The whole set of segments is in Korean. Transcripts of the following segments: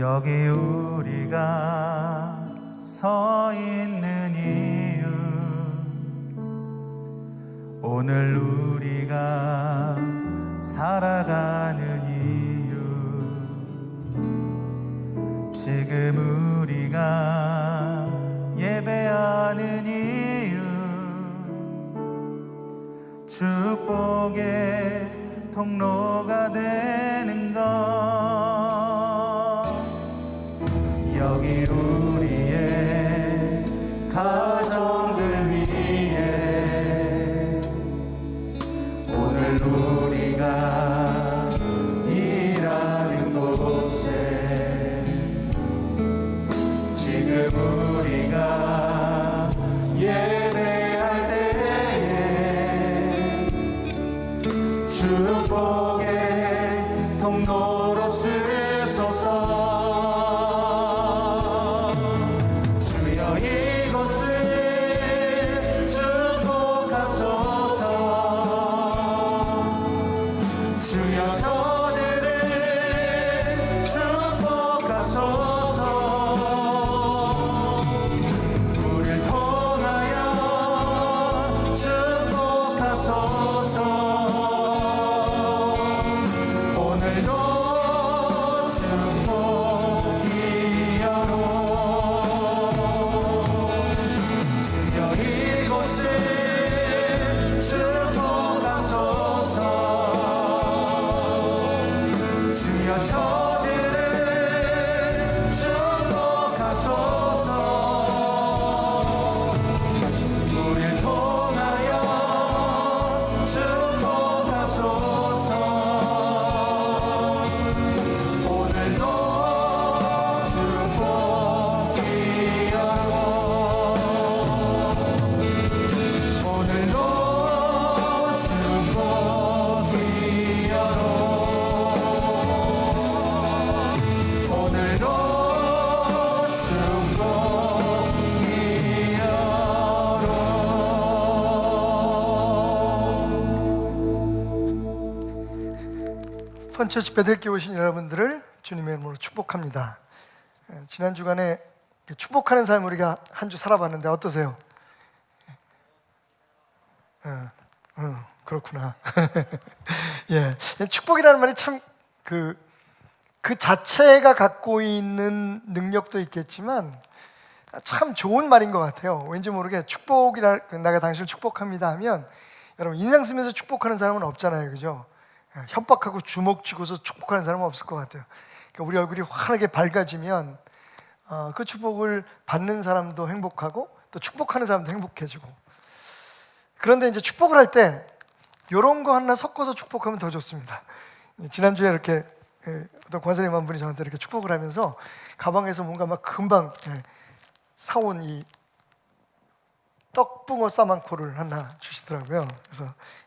여기 우리가 서 있는 이유, 오늘 우리가 살아가는 이유, 지금 우리가 예배하는 이유, 축복의 통로가 되는 것. 여기 우리의 가정들 위해 오늘 우리가 일하는 곳에 지금 우리가 예배할 때에 축복의 통로로 쓰소서. 주여 이곳을 축복하소서. 주여 저들을 축복하소서. 우리를 통하여 축복하소서. 오늘도 축복이여로. 주여 이곳을 축복하소서. 주여 저들을 축복하소서. 우리를 통하여 축복하소서. 오늘도 축복이여로. 오늘도 축복이여로. 오늘도 축복이여로. 펀처치 베들교회 오신 여러분들을 주님의 이름으로 축복합니다. 지난 주간에 축복하는 삶 우리가 한 주 살아봤는데 어떠세요? 그렇구나. 예, 축복이라는 말이 참 그 자체가 갖고 있는 능력도 있겠지만 참 좋은 말인 것 같아요. 왠지 모르게 축복이라, 내가 당신을 축복합니다 하면 여러분 인상 쓰면서 축복하는 사람은 없잖아요, 그죠? 협박하고 주먹 쥐고서 축복하는 사람은 없을 것 같아요. 그러니까 우리 얼굴이 환하게 밝아지면 그 축복을 받는 사람도 행복하고 또 축복하는 사람도 행복해지고. 그런데 이제 축복을 할 때 이런 거 하나 섞어서 축복하면 더 좋습니다. 지난주에 이렇게 어떤 권사님 한 분이 저한테 이렇게 축복을 하면서 가방에서 뭔가 막 금방 사온 이 떡붕어 싸만코를 하나 주시더라고요.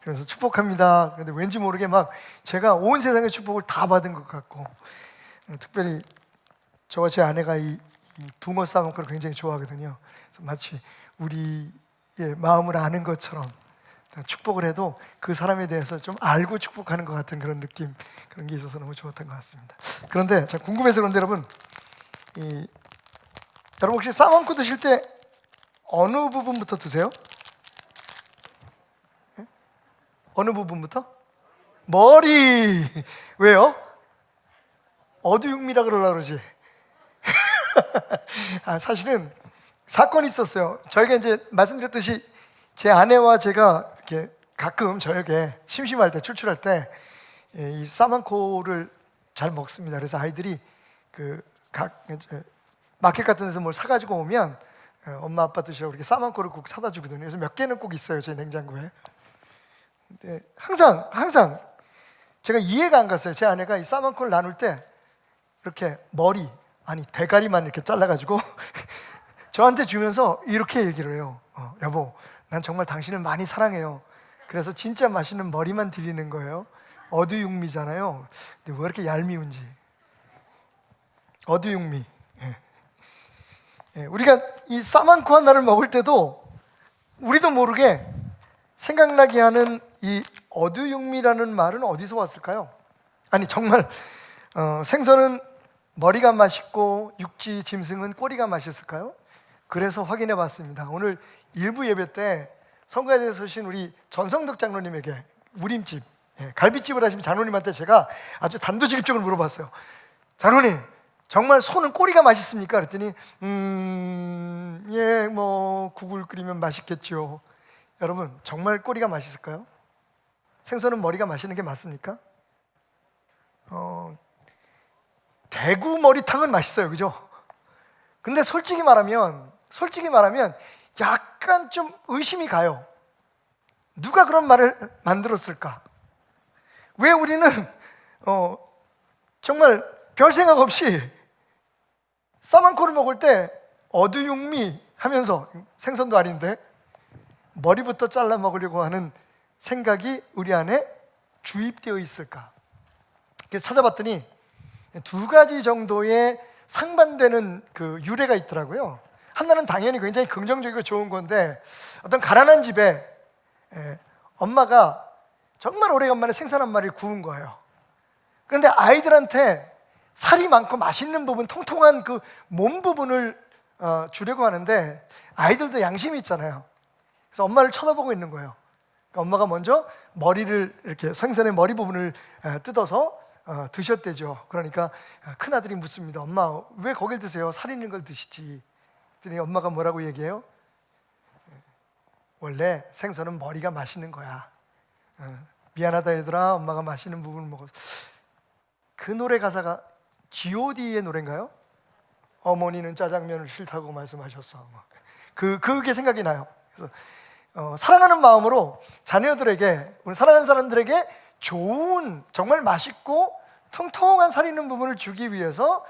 그래서 축복합니다. 그런데 왠지 모르게 막 제가 온 세상의 축복을 다 받은 것 같고, 특별히 저와 제 아내가 이 붕어 싸만코를 굉장히 좋아하거든요. 그래서 마치 우리의 마음을 아는 것처럼 축복을 해도 그 사람에 대해서 좀 알고 축복하는 것 같은 그런 느낌, 그런 게 있어서 너무 좋았던 것 같습니다. 그런데 제가 궁금해서 그런데 여러분, 여러분 혹시 싸만코 드실 때 어느 부분부터 드세요? 어느 부분부터? 머리! 왜요? 어두육미라 그러려고 그러지? 사실은 사건이 있었어요. 저희가 이제 말씀드렸듯이 제 아내와 제가 이렇게 가끔 저녁에 심심할 때, 출출할 때 이 싸만코를 잘 먹습니다. 그래서 아이들이 마켓 같은 데서 뭘 사가지고 오면 엄마 아빠 드시라고 이렇게 싸만코를 꼭 사다 주거든요. 그래서 몇 개는 꼭 있어요, 제 냉장고에. 근데 항상 제가 이해가 안 갔어요. 제 아내가 이 싸만코를 나눌 때 이렇게 머리, 아니 대가리만 이렇게 잘라가지고 저한테 주면서 이렇게 얘기를 해요. 여보, 난 정말 당신을 많이 사랑해요. 그래서 진짜 맛있는 머리만 드리는 거예요. 어두육미잖아요. 근데 왜 이렇게 얄미운지. 어두육미. 우리가 이 싸만코 하나를 먹을 때도 우리도 모르게 생각나게 하는 이 어두육미라는 말은 어디서 왔을까요? 아니 정말 생선은 머리가 맛있고 육지 짐승은 꼬리가 맛있을까요? 그래서 확인해 봤습니다. 오늘 일부 예배 때 성가에 대해서 오신 우리 전성덕 장로님에게 우림집, 갈비집을 하시는 장로님한테 제가 아주 단도직입적으로 물어봤어요. 장로님, 정말 소는 꼬리가 맛있습니까? 그랬더니 예, 뭐 국을 끓이면 맛있겠죠. 여러분, 정말 꼬리가 맛있을까요? 생선은 머리가 맛있는 게 맞습니까? 대구 머리탕은 맛있어요, 그죠? 근데 솔직히 말하면 약간 좀 의심이 가요. 누가 그런 말을 만들었을까? 왜 우리는 정말 별 생각 없이 싸만코를 먹을 때 어두육미 하면서, 생선도 아닌데 머리부터 잘라 먹으려고 하는 생각이 우리 안에 주입되어 있을까? 그래서 찾아봤더니 두 가지 정도의 상반되는 그 유래가 있더라고요. 하나는 당연히 굉장히 긍정적이고 좋은 건데, 어떤 가난한 집에 엄마가 정말 오래간만에 생선 한 마리를 구운 거예요. 그런데 아이들한테 살이 많고 맛있는 부분, 통통한 그 몸 부분을 주려고 하는데 아이들도 양심이 있잖아요. 그래서 엄마를 쳐다보고 있는 거예요. 그러니까 엄마가 먼저 머리를, 이렇게 생선의 머리 부분을 뜯어서 드셨대죠. 그러니까 큰아들이 묻습니다. 엄마, 왜 거길 드세요? 살 있는 걸 드시지. 그랬더니 엄마가 뭐라고 얘기해요? 원래 생선은 머리가 맛있는 거야. 미안하다 얘들아, 엄마가 맛있는 부분을 먹었어. 그 노래 가사가 G.O.D의 노래인가요? 어머니는 짜장면을 싫다고 말씀하셨어. 그게 생각이 나요. 그래서 사랑하는 마음으로 자녀들에게, 우리 사랑하는 사람들에게 좋은, 정말 맛있고 통통한 살 있는 부분을 주기 위해서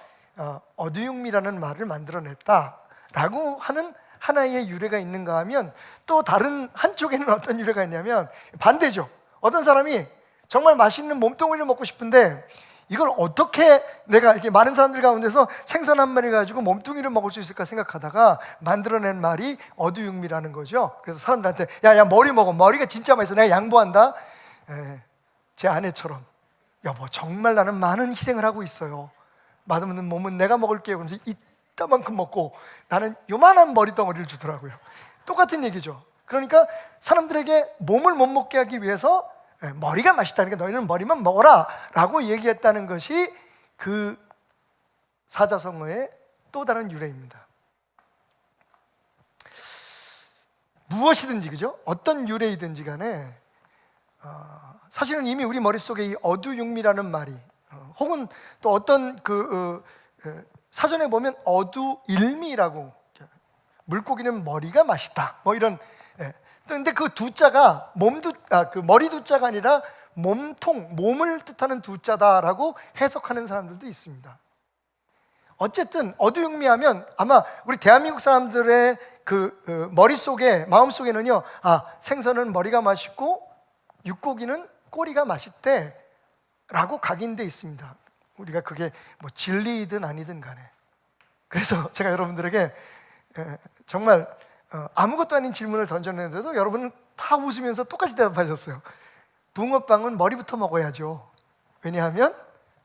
어두육미라는 말을 만들어냈다라고 하는 하나의 유래가 있는가 하면, 또 다른 한쪽에는 어떤 유래가 있냐면 반대죠. 어떤 사람이 정말 맛있는 몸뚱이를 먹고 싶은데 이걸 어떻게 내가 이렇게 많은 사람들 가운데서 생선 한 마리 가지고 몸뚱이를 먹을 수 있을까 생각하다가 만들어낸 말이 어두육미라는 거죠. 그래서 사람들한테 야 머리 먹어, 머리가 진짜 맛있어, 내가 양보한다. 제 아내처럼, 여보 정말 나는 많은 희생을 하고 있어요, 맛없는 몸은 내가 먹을게요. 그러면서 이따만큼 먹고 나는 요만한 머리덩어리를 주더라고요. 똑같은 얘기죠. 그러니까 사람들에게 몸을 못 먹게 하기 위해서 머리가 맛있다니까 너희는 머리만 먹어라 라고 얘기했다는 것이 그 사자성어의 또 다른 유래입니다. 무엇이든지, 그죠? 어떤 유래이든지 간에 사실은 이미 우리 머릿속에 이 어두육미라는 말이, 혹은 또 어떤 사전에 보면 어두일미라고, 물고기는 머리가 맛있다, 뭐 이런. 근데 그 두자가 그 머리 두자가 아니라 몸통, 몸을 뜻하는 두자다라고 해석하는 사람들도 있습니다. 어쨌든 어두육미하면 아마 우리 대한민국 사람들의 그 머릿속에, 마음속에는요, 생선은 머리가 맛있고 육고기는 꼬리가 맛있대 라고 각인되어 있습니다. 우리가 그게 뭐 진리이든 아니든 간에. 그래서 제가 여러분들에게 정말 아무것도 아닌 질문을 던졌는데도 여러분은 다 웃으면서 똑같이 대답하셨어요. 붕어빵은 머리부터 먹어야죠. 왜냐하면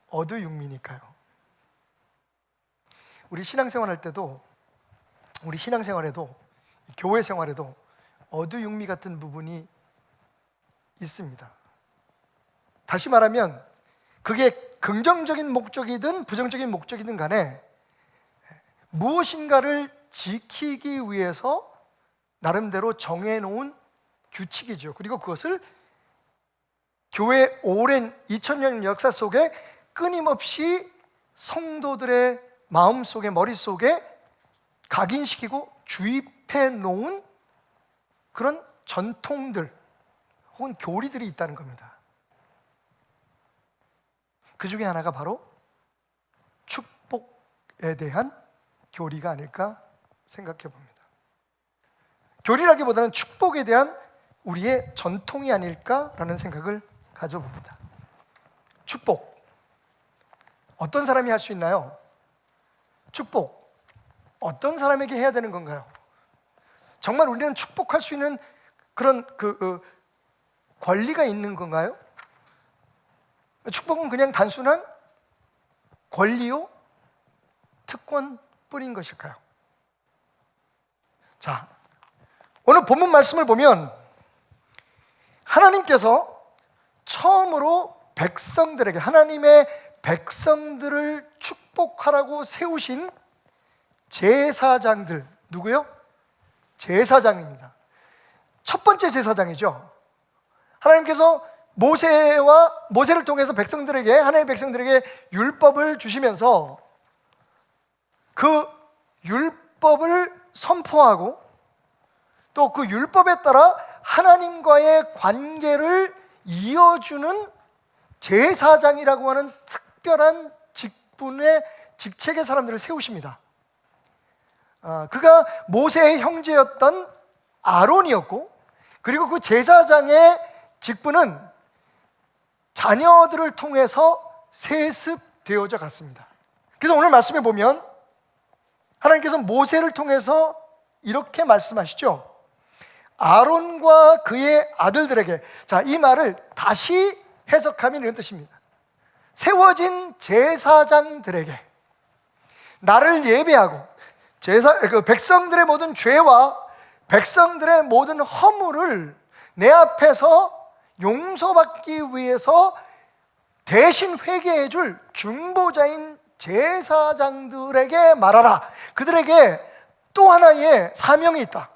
어두육미니까요. 우리 신앙생활 때도, 우리 신앙생활에도, 교회 생활에도 어두육미 같은 부분이 있습니다. 다시 말하면 그게 긍정적인 목적이든 부정적인 목적이든 간에 무엇인가를 지키기 위해서 나름대로 정해놓은 규칙이죠. 그리고 그것을 교회 오랜 2000년 역사 속에 끊임없이 성도들의 마음속에, 머릿속에 각인시키고 주입해 놓은 그런 전통들 혹은 교리들이 있다는 겁니다. 그 중에 하나가 바로 축복에 대한 교리가 아닐까 생각해 봅니다. 교리라기보다는 축복에 대한 우리의 전통이 아닐까라는 생각을 가져봅니다. 축복, 어떤 사람이 할 수 있나요? 축복, 어떤 사람에게 해야 되는 건가요? 정말 우리는 축복할 수 있는 그런 권리가 있는 건가요? 축복은 그냥 단순한 권리요? 특권뿐인 것일까요? 자, 오늘 본문 말씀을 보면 하나님께서 처음으로 백성들에게, 하나님의 백성들을 축복하라고 세우신 제사장들, 누구요? 제사장입니다. 첫 번째 제사장이죠. 하나님께서 모세를 통해서 백성들에게, 하나님의 백성들에게 율법을 주시면서 그 율법을 선포하고 또 그 율법에 따라 하나님과의 관계를 이어주는 제사장이라고 하는 특별한 직분의 직책의 사람들을 세우십니다. 그가 모세의 형제였던 아론이었고, 그리고 그 제사장의 직분은 자녀들을 통해서 세습되어져 갔습니다. 그래서 오늘 말씀에 보면 하나님께서 모세를 통해서 이렇게 말씀하시죠. 아론과 그의 아들들에게, 자, 이 말을 다시 해석하면 이런 뜻입니다. 세워진 제사장들에게 나를 예배하고 그 백성들의 모든 죄와 백성들의 모든 허물을 내 앞에서 용서받기 위해서 대신 회개해 줄 중보자인 제사장들에게 말하라. 그들에게 또 하나의 사명이 있다.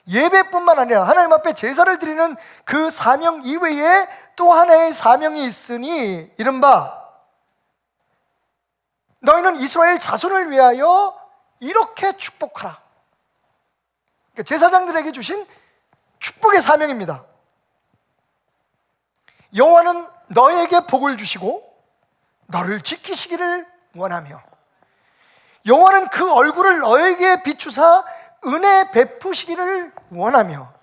예배뿐만 아니라 하나님 앞에 제사를 드리는 그 사명 이외에 또 하나의 사명이 있으니 이른바 너희는 이스라엘 자손을 위하여 이렇게 축복하라. 그러니까 제사장들에게 주신 축복의 사명입니다. 여호와는 너에게 복을 주시고 너를 지키시기를 원하며 여호와는 그 얼굴을 너에게 비추사 은혜 베푸시기를 원하며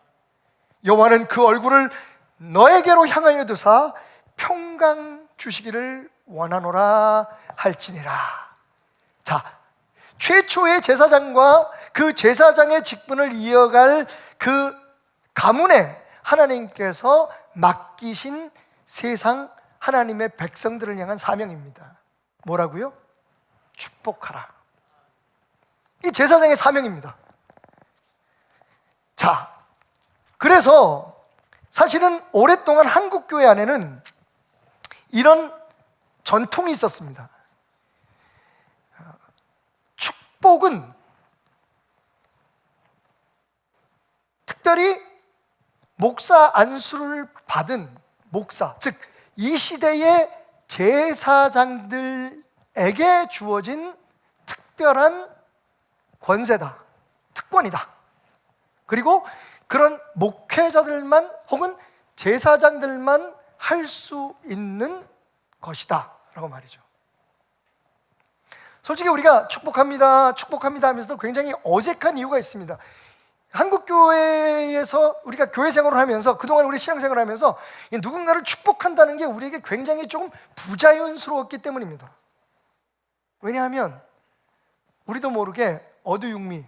여호와는 그 얼굴을 너에게로 향하여 두사 평강 주시기를 원하노라 할지니라. 자, 최초의 제사장과 그 제사장의 직분을 이어갈 그 가문에 하나님께서 맡기신 세상 하나님의 백성들을 향한 사명입니다. 뭐라고요? 축복하라. 이 제사장의 사명입니다. 자, 그래서 사실은 오랫동안 한국교회 안에는 이런 전통이 있었습니다. 축복은 특별히 목사 안수를 받은 목사, 즉 이 시대의 제사장들에게 주어진 특별한 권세다, 특권이다. 그리고 그런 목회자들만 혹은 제사장들만 할 수 있는 것이다 라고 말이죠. 솔직히 우리가 축복합니다 하면서도 굉장히 어색한 이유가 있습니다. 한국교회에서 우리가 교회 생활을 하면서, 그동안 우리 신앙생활을 하면서 누군가를 축복한다는 게 우리에게 굉장히 조금 부자연스러웠기 때문입니다. 왜냐하면 우리도 모르게 어두육미,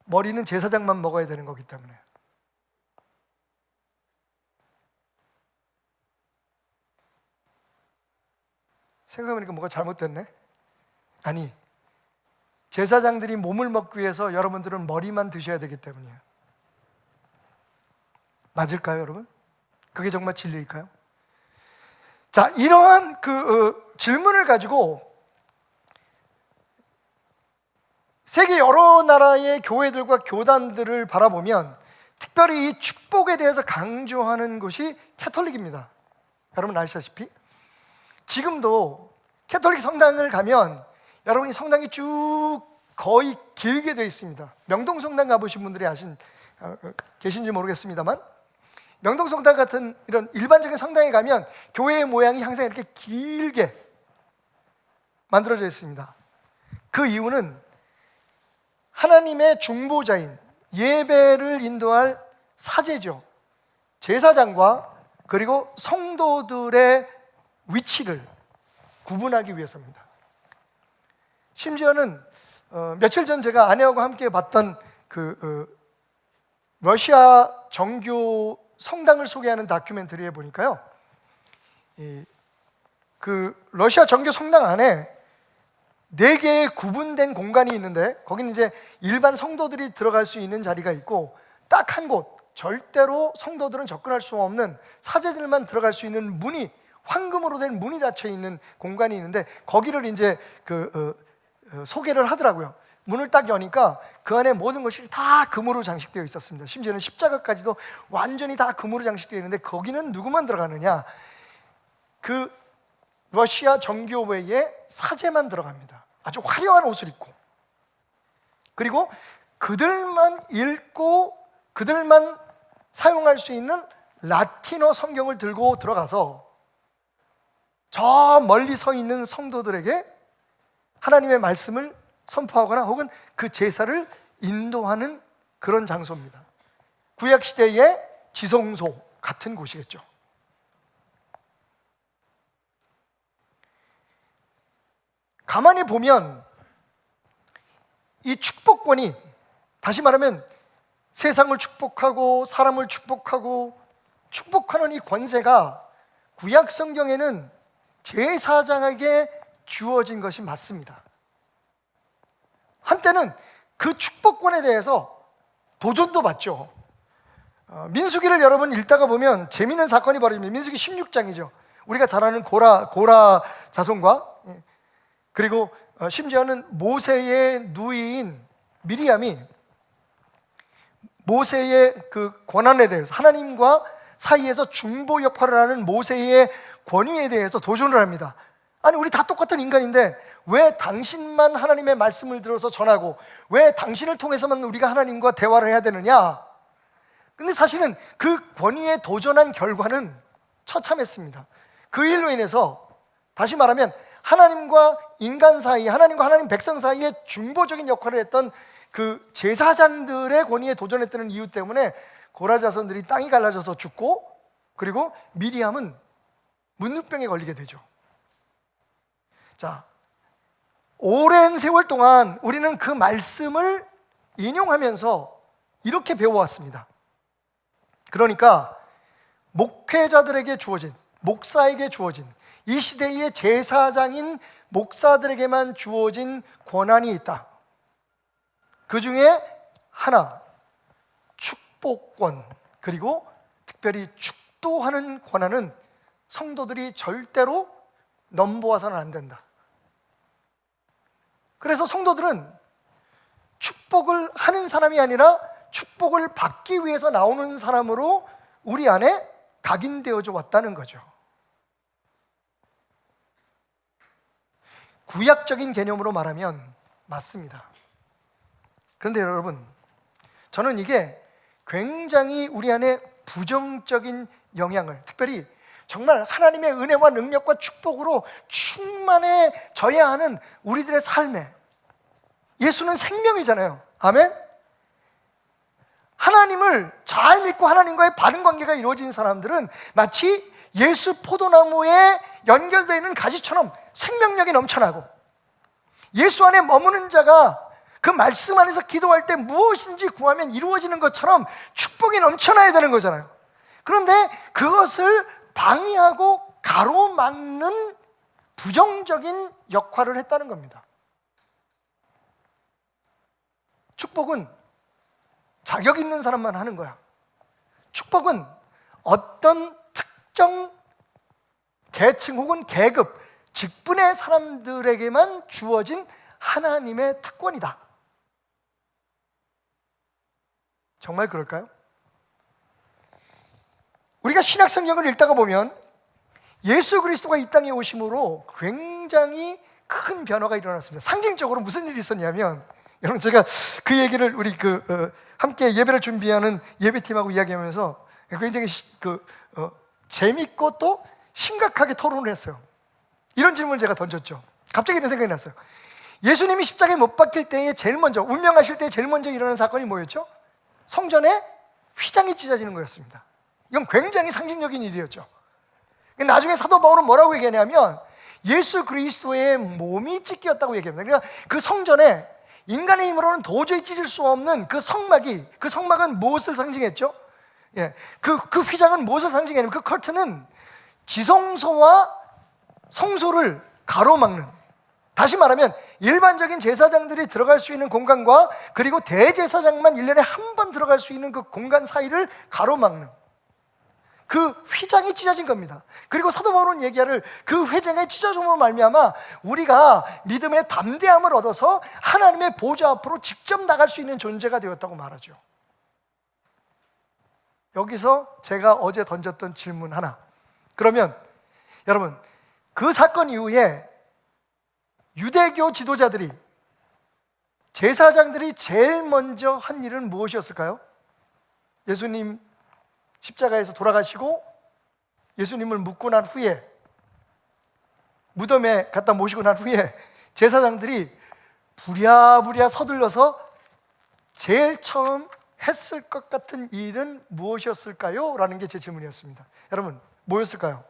머리는 제사장만 먹어야 되는 거기 때문에. 생각해보니까 뭐가 잘못됐네? 아니, 제사장들이 몸을 먹기 위해서 여러분들은 머리만 드셔야 되기 때문이에요. 맞을까요, 여러분? 그게 정말 진리일까요? 자, 이러한 질문을 가지고 세계 여러 나라의 교회들과 교단들을 바라보면 특별히 이 축복에 대해서 강조하는 것이 캐톨릭입니다. 여러분 아시다시피 지금도 캐톨릭 성당을 가면 여러분이 성당이 쭉 거의 길게 되어 있습니다. 명동성당 가보신 분들이 계신지 모르겠습니다만, 명동성당 같은 이런 일반적인 성당에 가면 교회의 모양이 항상 이렇게 길게 만들어져 있습니다. 그 이유는 하나님의 중보자인 예배를 인도할 사제죠. 제사장과 그리고 성도들의 위치를 구분하기 위해서입니다. 심지어는 며칠 전 제가 아내하고 함께 봤던 러시아 정교 성당을 소개하는 다큐멘터리에 보니까요, 그 러시아 정교 성당 안에 4개의 구분된 공간이 있는데 거기는 이제 일반 성도들이 들어갈 수 있는 자리가 있고 딱 한 곳, 절대로 성도들은 접근할 수 없는 사제들만 들어갈 수 있는 문이, 황금으로 된 문이 닫혀 있는 공간이 있는데 거기를 이제 소개를 하더라고요. 문을 딱 여니까 그 안에 모든 것이 다 금으로 장식되어 있었습니다. 심지어는 십자가까지도 완전히 다 금으로 장식되어 있는데 거기는 누구만 들어가느냐? 그 러시아 정교회의 사제만 들어갑니다. 아주 화려한 옷을 입고, 그리고 그들만 읽고 그들만 사용할 수 있는 라틴어 성경을 들고 들어가서 저 멀리 서 있는 성도들에게 하나님의 말씀을 선포하거나 혹은 그 제사를 인도하는 그런 장소입니다. 구약시대의 지성소 같은 곳이겠죠. 가만히 보면 이 축복권이, 다시 말하면 세상을 축복하고 사람을 축복하고 축복하는 이 권세가 구약 성경에는 제사장에게 주어진 것이 맞습니다. 한때는 그 축복권에 대해서 도전도 받죠. 민수기를 여러분 읽다가 보면 재미있는 사건이 벌어집니다. 민수기 16장이죠. 우리가 잘 아는 고라 자손과, 그리고 심지어는 모세의 누이인 미리암이 모세의 그 권한에 대해서, 하나님과 사이에서 중보 역할을 하는 모세의 권위에 대해서 도전을 합니다. 아니, 우리 다 똑같은 인간인데 왜 당신만 하나님의 말씀을 들어서 전하고 왜 당신을 통해서만 우리가 하나님과 대화를 해야 되느냐? 근데 사실은 그 권위에 도전한 결과는 처참했습니다. 그 일로 인해서, 다시 말하면 하나님과 인간 사이, 하나님과 하나님 백성 사이에 중보적인 역할을 했던 그 제사장들의 권위에 도전했다는 이유 때문에 고라 자손들이 땅이 갈라져서 죽고, 그리고 미리암은 문둥병에 걸리게 되죠. 자, 오랜 세월 동안 우리는 그 말씀을 인용하면서 이렇게 배워왔습니다. 그러니까 목회자들에게 주어진, 목사에게 주어진, 이 시대의 제사장인 목사들에게만 주어진 권한이 있다. 그 중에 하나, 축복권, 그리고 특별히 축도하는 권한은 성도들이 절대로 넘보아서는 안 된다. 그래서 성도들은 축복을 하는 사람이 아니라 축복을 받기 위해서 나오는 사람으로 우리 안에 각인되어져 왔다는 거죠. 구약적인 개념으로 말하면 맞습니다. 그런데 여러분, 저는 이게 굉장히 우리 안에 부정적인 영향을, 특별히 정말 하나님의 은혜와 능력과 축복으로 충만해져야 하는 우리들의 삶에, 예수는 생명이잖아요. 아멘? 하나님을 잘 믿고 하나님과의 바른 관계가 이루어진 사람들은 마치 예수 포도나무에 연결되어 있는 가지처럼 생명력이 넘쳐나고, 예수 안에 머무는 자가 그 말씀 안에서 기도할 때 무엇인지 구하면 이루어지는 것처럼 축복이 넘쳐나야 되는 거잖아요. 그런데 그것을 방해하고 가로막는 부정적인 역할을 했다는 겁니다. 축복은 자격 있는 사람만 하는 거야. 축복은 어떤 특정 계층 혹은 계급, 직분의 사람들에게만 주어진 하나님의 특권이다. 정말 그럴까요? 우리가 신약 성경을 읽다가 보면 예수 그리스도가 이 땅에 오심으로 굉장히 큰 변화가 일어났습니다. 상징적으로 무슨 일이 있었냐면, 여러분, 제가 그 얘기를 우리 함께 예배를 준비하는 예배팀하고 이야기하면서 굉장히 재밌고 또 심각하게 토론을 했어요. 이런 질문을 제가 던졌죠. 갑자기 이런 생각이 났어요. 예수님이 십자가에 못 박힐 때에 제일 먼저, 운명하실 때에 제일 먼저 일어난 사건이 뭐였죠? 성전에 휘장이 찢어지는 거였습니다. 이건 굉장히 상징적인 일이었죠. 나중에 사도 바울은 뭐라고 얘기하냐면 예수 그리스도의 몸이 찢겼다고 얘기합니다. 그러니까 그 성전에 인간의 힘으로는 도저히 찢을 수 없는 그 성막이, 그 성막은 무엇을 상징했죠? 그 휘장은 무엇을 상징했냐면 그 커튼은 지성소와 성소를 가로막는, 다시 말하면 일반적인 제사장들이 들어갈 수 있는 공간과 그리고 대제사장만 1년에 한 번 들어갈 수 있는 그 공간 사이를 가로막는 그 휘장이 찢어진 겁니다. 그리고 사도 바울은 얘기하를 그 휘장의 찢어짐으로 말미암아 우리가 믿음의 담대함을 얻어서 하나님의 보좌 앞으로 직접 나갈 수 있는 존재가 되었다고 말하죠. 여기서 제가 어제 던졌던 질문 하나. 그러면 여러분, 그 사건 이후에 유대교 지도자들이, 제사장들이 제일 먼저 한 일은 무엇이었을까요? 예수님 십자가에서 돌아가시고 예수님을 묻고 난 후에, 무덤에 갖다 모시고 난 후에 제사장들이 부랴부랴 서둘러서 제일 처음 했을 것 같은 일은 무엇이었을까요? 라는 게 제 질문이었습니다. 여러분, 뭐였을까요?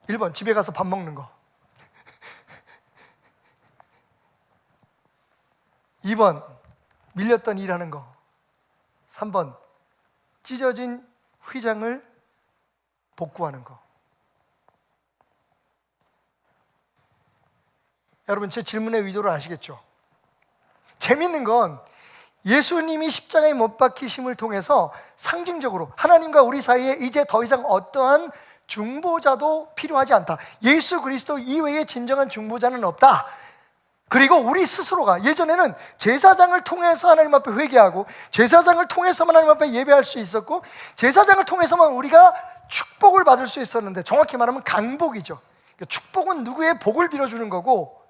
1번, 집에 가서 밥 먹는 거. 2번, 밀렸던 일하는 거. 3번, 찢어진 휘장을 복구하는 거. 여러분, 제 질문의 의도를 아시겠죠? 재밌는 건 예수님이 십자가에 못 박히심을 통해서 상징적으로 하나님과 우리 사이에 이제 더 이상 어떠한 중보자도 필요하지 않다. 예수 그리스도 이외에 진정한 중보자는 없다. 그리고 우리 스스로가, 예전에는 제사장을 통해서 하나님 앞에 회개하고 제사장을 통해서만 하나님 앞에 예배할 수 있었고 제사장을 통해서만 우리가 축복을 받을 수 있었는데, 정확히 말하면 강복이죠. 축복은 누구의 복을 빌어주는 거고,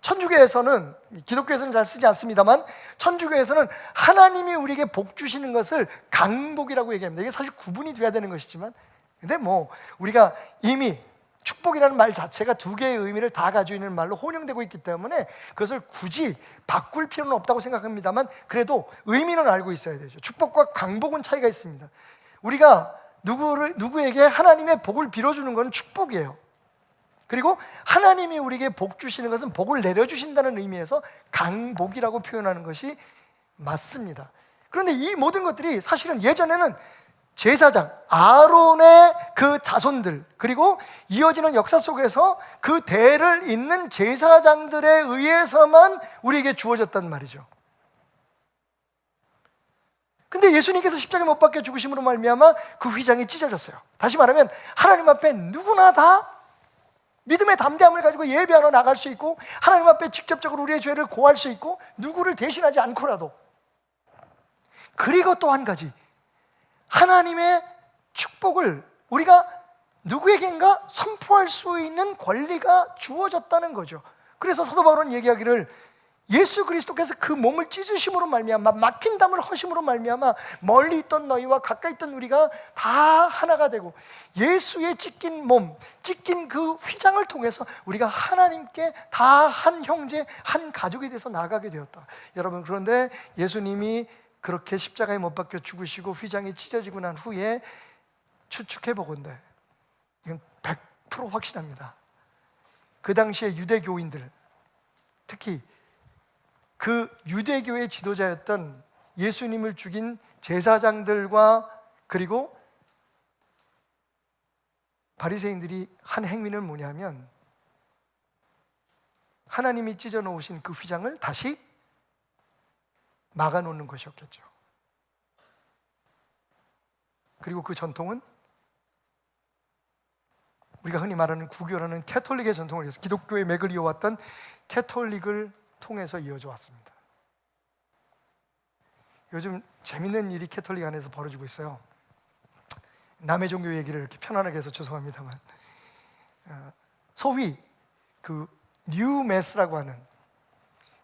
천주교에서는, 기독교에서는 잘 쓰지 않습니다만 천주교에서는 하나님이 우리에게 복 주시는 것을 강복이라고 얘기합니다. 이게 사실 구분이 돼야 되는 것이지만, 근데 뭐 우리가 이미 축복이라는 말 자체가 두 개의 의미를 다 가지고 있는 말로 혼용되고 있기 때문에 그것을 굳이 바꿀 필요는 없다고 생각합니다만, 그래도 의미는 알고 있어야 되죠. 축복과 강복은 차이가 있습니다. 우리가 누구에게 하나님의 복을 빌어주는 건 축복이에요. 그리고 하나님이 우리에게 복 주시는 것은 복을 내려주신다는 의미에서 강복이라고 표현하는 것이 맞습니다. 그런데 이 모든 것들이 사실은 예전에는 제사장, 아론의 그 자손들, 그리고 이어지는 역사 속에서 그 대를 잇는 제사장들에 의해서만 우리에게 주어졌단 말이죠. 근데 예수님께서 십자가에 못 박혀 죽으심으로 말미암아 그 휘장이 찢어졌어요. 다시 말하면 하나님 앞에 누구나 다 믿음의 담대함을 가지고 예배하러 나갈 수 있고, 하나님 앞에 직접적으로 우리의 죄를 고할 수 있고, 누구를 대신하지 않고라도. 그리고 또 한 가지, 하나님의 축복을 우리가 누구에겐가 선포할 수 있는 권리가 주어졌다는 거죠. 그래서 사도 바울은 얘기하기를, 예수 그리스도께서 그 몸을 찢으심으로 말미암아, 막힌 담을 허심으로 말미암아 멀리 있던 너희와 가까이 있던 우리가 다 하나가 되고, 예수의 찢긴 몸, 찢긴 그 휘장을 통해서 우리가 하나님께 다 한 형제, 한 가족이 돼서 나아가게 되었다. 여러분, 그런데 예수님이 그렇게 십자가에 못 박혀 죽으시고 휘장이 찢어지고 난 후에 추측해 보건대, 이건 100% 확신합니다. 그 당시에 유대교인들, 특히 그 유대교의 지도자였던 예수님을 죽인 제사장들과 그리고 바리새인들이 한 행위는 뭐냐면, 하나님이 찢어 놓으신 그 휘장을 다시 막아놓는 것이었겠죠. 그리고 그 전통은 우리가 흔히 말하는 구교라는 캐톨릭의 전통을 이어서, 기독교의 맥을 이어왔던 캐톨릭을 통해서 이어져 왔습니다. 요즘 재밌는 일이 캐톨릭 안에서 벌어지고 있어요. 남의 종교 얘기를 이렇게 편안하게 해서 죄송합니다만, 소위 그 뉴 매스라고 하는,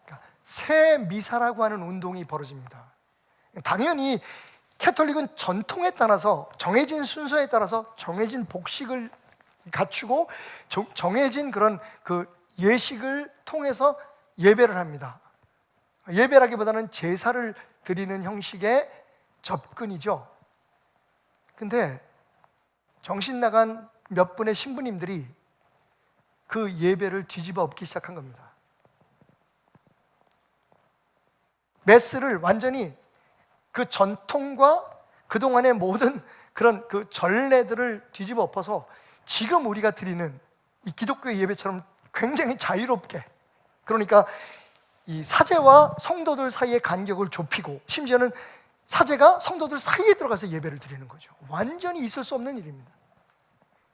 그러니까 새 미사라고 하는 운동이 벌어집니다. 당연히 캐톨릭은 전통에 따라서, 정해진 순서에 따라서 정해진 복식을 갖추고 정해진 그런 그 예식을 통해서 예배를 합니다. 예배라기보다는 제사를 드리는 형식의 접근이죠. 근데 정신 나간 몇 분의 신부님들이 그 예배를 뒤집어 엎기 시작한 겁니다. 메스를 완전히 그 전통과 그동안의 모든 그런 그 전례들을 뒤집어 엎어서 지금 우리가 드리는 이 기독교의 예배처럼 굉장히 자유롭게, 그러니까 이 사제와 성도들 사이의 간격을 좁히고 심지어는 사제가 성도들 사이에 들어가서 예배를 드리는 거죠. 완전히 있을 수 없는 일입니다.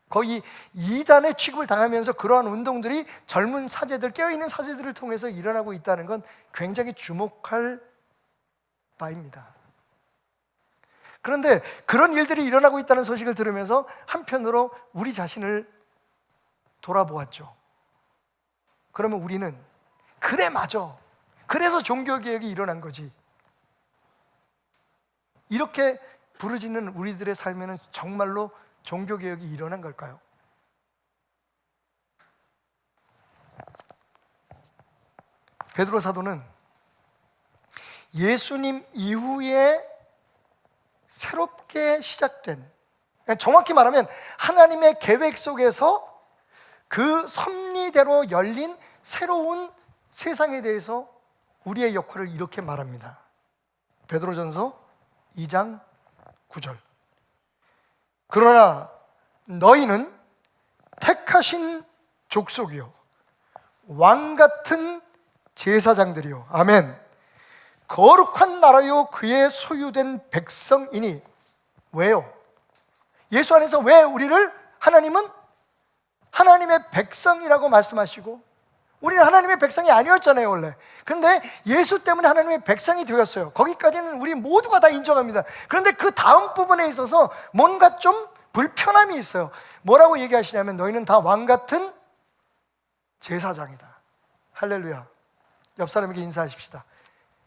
거의 이단의 취급을 당하면서 그러한 운동들이 젊은 사제들, 깨어있는 사제들을 통해서 일어나고 있다는 건 굉장히 주목할 바입니다. 그런데 그런 일들이 일어나고 있다는 소식을 들으면서 한편으로 우리 자신을 돌아보았죠. 그러면 우리는 그래, 맞아, 그래서 종교개혁이 일어난 거지, 이렇게 부르짖는 우리들의 삶에는 정말로 종교개혁이 일어난 걸까요? 베드로 사도는 예수님 이후에 새롭게 시작된, 정확히 말하면 하나님의 계획 속에서 그 섭리대로 열린 새로운 세상에 대해서 우리의 역할을 이렇게 말합니다. 베드로전서 2장 9절. 그러나 너희는 택하신 족속이요 왕같은 제사장들이요, 아멘, 거룩한 나라요 그의 소유된 백성이니. 왜요? 예수 안에서 왜 우리를 하나님은 하나님의 백성이라고 말씀하시고, 우리는 하나님의 백성이 아니었잖아요 원래. 그런데 예수 때문에 하나님의 백성이 되었어요. 거기까지는 우리 모두가 다 인정합니다. 그런데 그 다음 부분에 있어서 뭔가 좀 불편함이 있어요. 뭐라고 얘기하시냐면 너희는 다 왕같은 제사장이다. 할렐루야. 옆 사람에게 인사하십시다.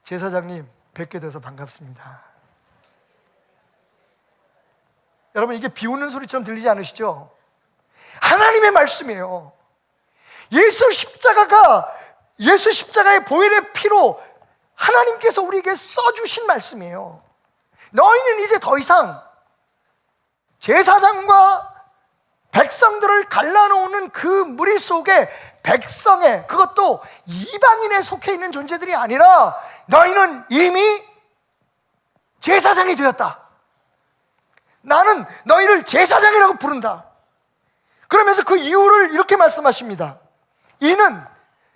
제사장님 뵙게 돼서 반갑습니다. 여러분, 이게 비웃는 소리처럼 들리지 않으시죠? 하나님의 말씀이에요. 예수 십자가의 보혈의 피로 하나님께서 우리에게 써주신 말씀이에요. 너희는 이제 더 이상 제사장과 백성들을 갈라놓는 그 무리 속에 백성의, 그것도 이방인에 속해 있는 존재들이 아니라 너희는 이미 제사장이 되었다. 나는 너희를 제사장이라고 부른다. 그러면서 그 이유를 이렇게 말씀하십니다. 이는,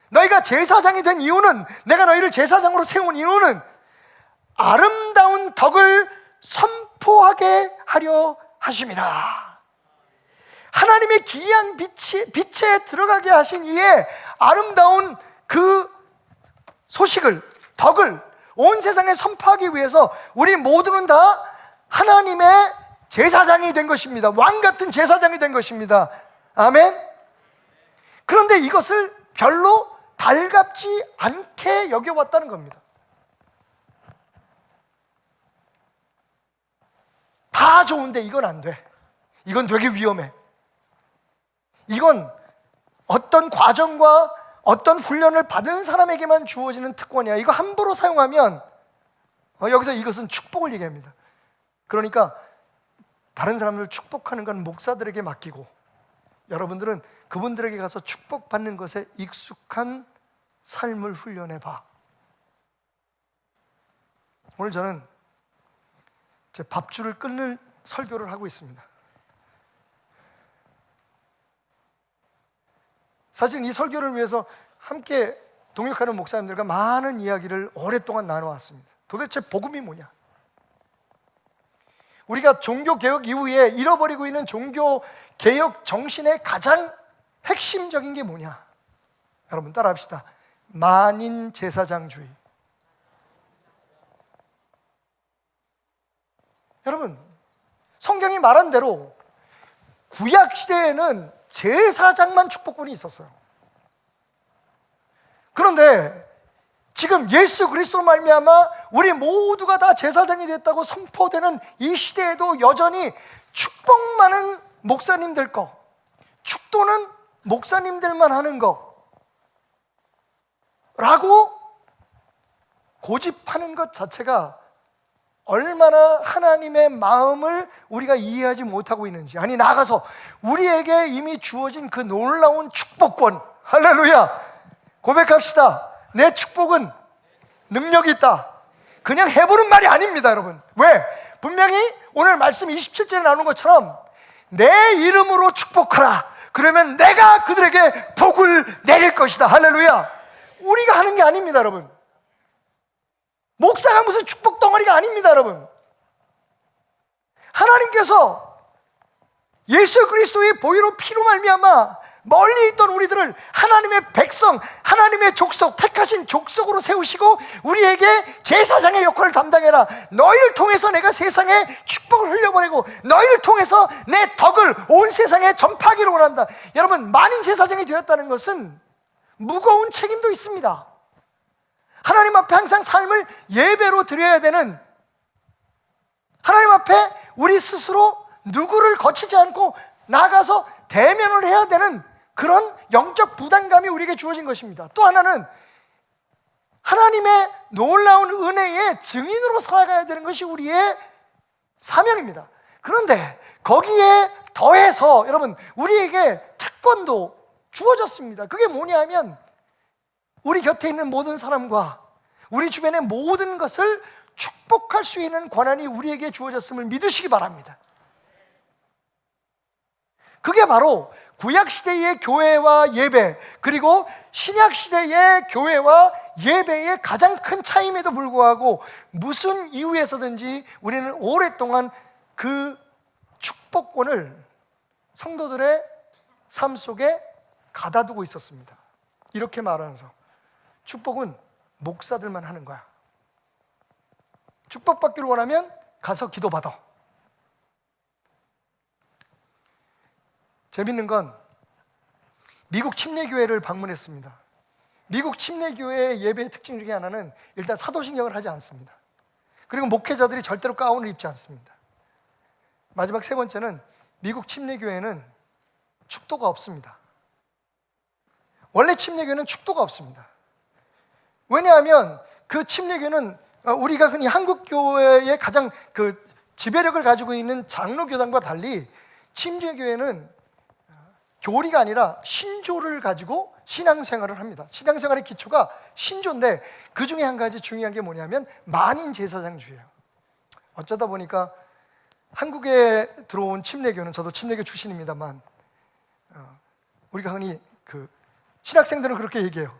너희가 제사장이 된 이유는, 내가 너희를 제사장으로 세운 이유는 아름다운 덕을 선포하게 하려 하심이라. 하나님의 기이한 빛에 들어가게 하신 이의 아름다운 그 소식을, 덕을 온 세상에 선포하기 위해서 우리 모두는 다 하나님의 제사장이 된 것입니다. 왕 같은 제사장이 된 것입니다. 아멘. 그런데 이것을 별로 달갑지 않게 여겨왔다는 겁니다. 다 좋은데 이건 안 돼. 이건 되게 위험해. 이건 어떤 과정과 어떤 훈련을 받은 사람에게만 주어지는 특권이야. 이거 함부로 사용하면, 여기서 이것은 축복을 얘기합니다. 그러니까 다른 사람들 축복하는 건 목사들에게 맡기고, 여러분들은 그분들에게 가서 축복받는 것에 익숙한 삶을 훈련해 봐. 오늘 저는 제 밥줄을 끊는 설교를 하고 있습니다. 사실 이 설교를 위해서 함께 동역하는 목사님들과 많은 이야기를 오랫동안 나눠왔습니다. 도대체 복음이 뭐냐? 우리가 종교개혁 이후에 잃어버리고 있는 종교개혁 정신의 가장 핵심적인 게 뭐냐? 여러분 따라합시다. 만인 제사장주의. 여러분, 성경이 말한 대로 구약 시대에는 제사장만 축복권이 있었어요. 그런데 지금 예수 그리스도 말미암아 우리 모두가 다 제사장이 됐다고 선포되는 이 시대에도 여전히 축복 많은 목사님들 거, 축도는 목사님들만 하는 거라고 고집하는 것 자체가 얼마나 하나님의 마음을 우리가 이해하지 못하고 있는지. 아니, 나가서 우리에게 이미 주어진 그 놀라운 축복권, 할렐루야, 고백합시다. 내 축복은 능력이 있다. 그냥 해보는 말이 아닙니다, 여러분. 왜? 분명히 오늘 말씀 27절에 나오는 것처럼 내 이름으로 축복하라. 그러면 내가 그들에게 복을 내릴 것이다. 할렐루야. 우리가 하는 게 아닙니다, 여러분. 목사가 무슨 축복 덩어리가 아닙니다, 여러분. 하나님께서 예수 그리스도의 보혈로 피로 말미암아 멀리 있던 우리들을 하나님의 백성, 하나님의 족속, 택하신 족속으로 세우시고 우리에게 제사장의 역할을 담당해라. 너희를 통해서 내가 세상에 축복을 흘려보내고 너희를 통해서 내 덕을 온 세상에 전파하기를 원한다. 여러분, 만인 제사장이 되었다는 것은 무거운 책임도 있습니다. 하나님 앞에 항상 삶을 예배로 드려야 되는, 하나님 앞에 우리 스스로 누구를 거치지 않고 나가서 대면을 해야 되는 그런 영적 부담감이 우리에게 주어진 것입니다. 또 하나는 하나님의 놀라운 은혜의 증인으로 살아가야 되는 것이 우리의 사명입니다. 그런데 거기에 더해서 여러분, 우리에게 특권도 주어졌습니다. 그게 뭐냐 하면 우리 곁에 있는 모든 사람과 우리 주변의 모든 것을 축복할 수 있는 권한이 우리에게 주어졌음을 믿으시기 바랍니다. 그게 바로 구약시대의 교회와 예배, 그리고 신약시대의 교회와 예배의 가장 큰 차이임에도 불구하고 무슨 이유에서든지 우리는 오랫동안 그 축복권을 성도들의 삶 속에 가다두고 있었습니다. 이렇게 말하면서 축복은 목사들만 하는 거야. 축복받기를 원하면 가서 기도받아. 재밌는 건 미국 침례교회를 방문했습니다. 미국 침례교회의 예배의 특징 중에 하나는 일단 사도신경을 하지 않습니다. 그리고 목회자들이 절대로 가운을 입지 않습니다. 마지막 세 번째는 미국 침례교회는 축도가 없습니다. 원래 침례교회는 축도가 없습니다. 왜냐하면 그 침례교회는 우리가 흔히 한국교회의 가장 그 지배력을 가지고 있는 장로교단과 달리 침례교회는 교리가 아니라 신조를 가지고 신앙생활을 합니다. 신앙생활의 기초가 신조인데 그 중에 한 가지 중요한 게 뭐냐면 만인 제사장주의예요. 어쩌다 보니까 한국에 들어온 침례교는, 저도 침례교 출신입니다만, 우리가 흔히 그 신학생들은 그렇게 얘기해요.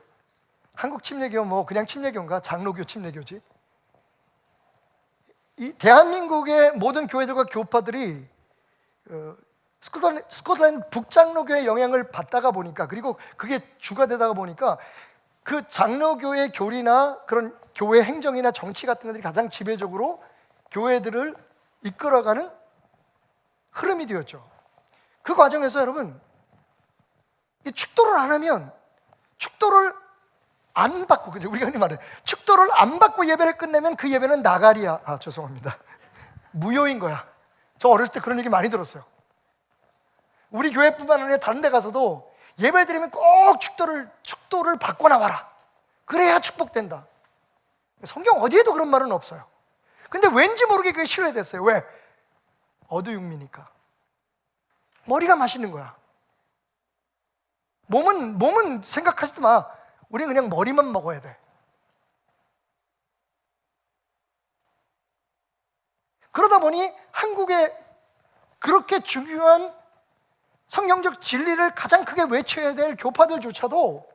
한국 침례교 뭐 그냥 침례교인가? 장로교 침례교지. 이 대한민국의 모든 교회들과 교파들이 스코틀랜드 북장로교의 영향을 받다가 보니까, 그리고 그게 주가 되다가 보니까 그 장로교의 교리나 그런 교회 행정이나 정치 같은 것들이 가장 지배적으로 교회들을 이끌어가는 흐름이 되었죠. 그 과정에서 여러분, 이 축도를 안 하면, 축도를 안 받고, 우리가 흔히 말해 축도를 안 받고 예배를 끝내면 그 예배는 나가리야. 죄송합니다. 무효인 거야. 저 어렸을 때 그런 얘기 많이 들었어요. 우리 교회뿐만 아니라 다른 데 가서도 예배를 드리면 꼭 축도를 받고 나와라. 그래야 축복된다. 성경 어디에도 그런 말은 없어요. 근데 왠지 모르게 그게 신뢰됐어요. 왜? 어두육미니까. 머리가 맛있는 거야. 몸은 생각하지도 마. 우리는 그냥 머리만 먹어야 돼. 그러다 보니 한국에 그렇게 중요한 성경적 진리를 가장 크게 외쳐야 될 교파들조차도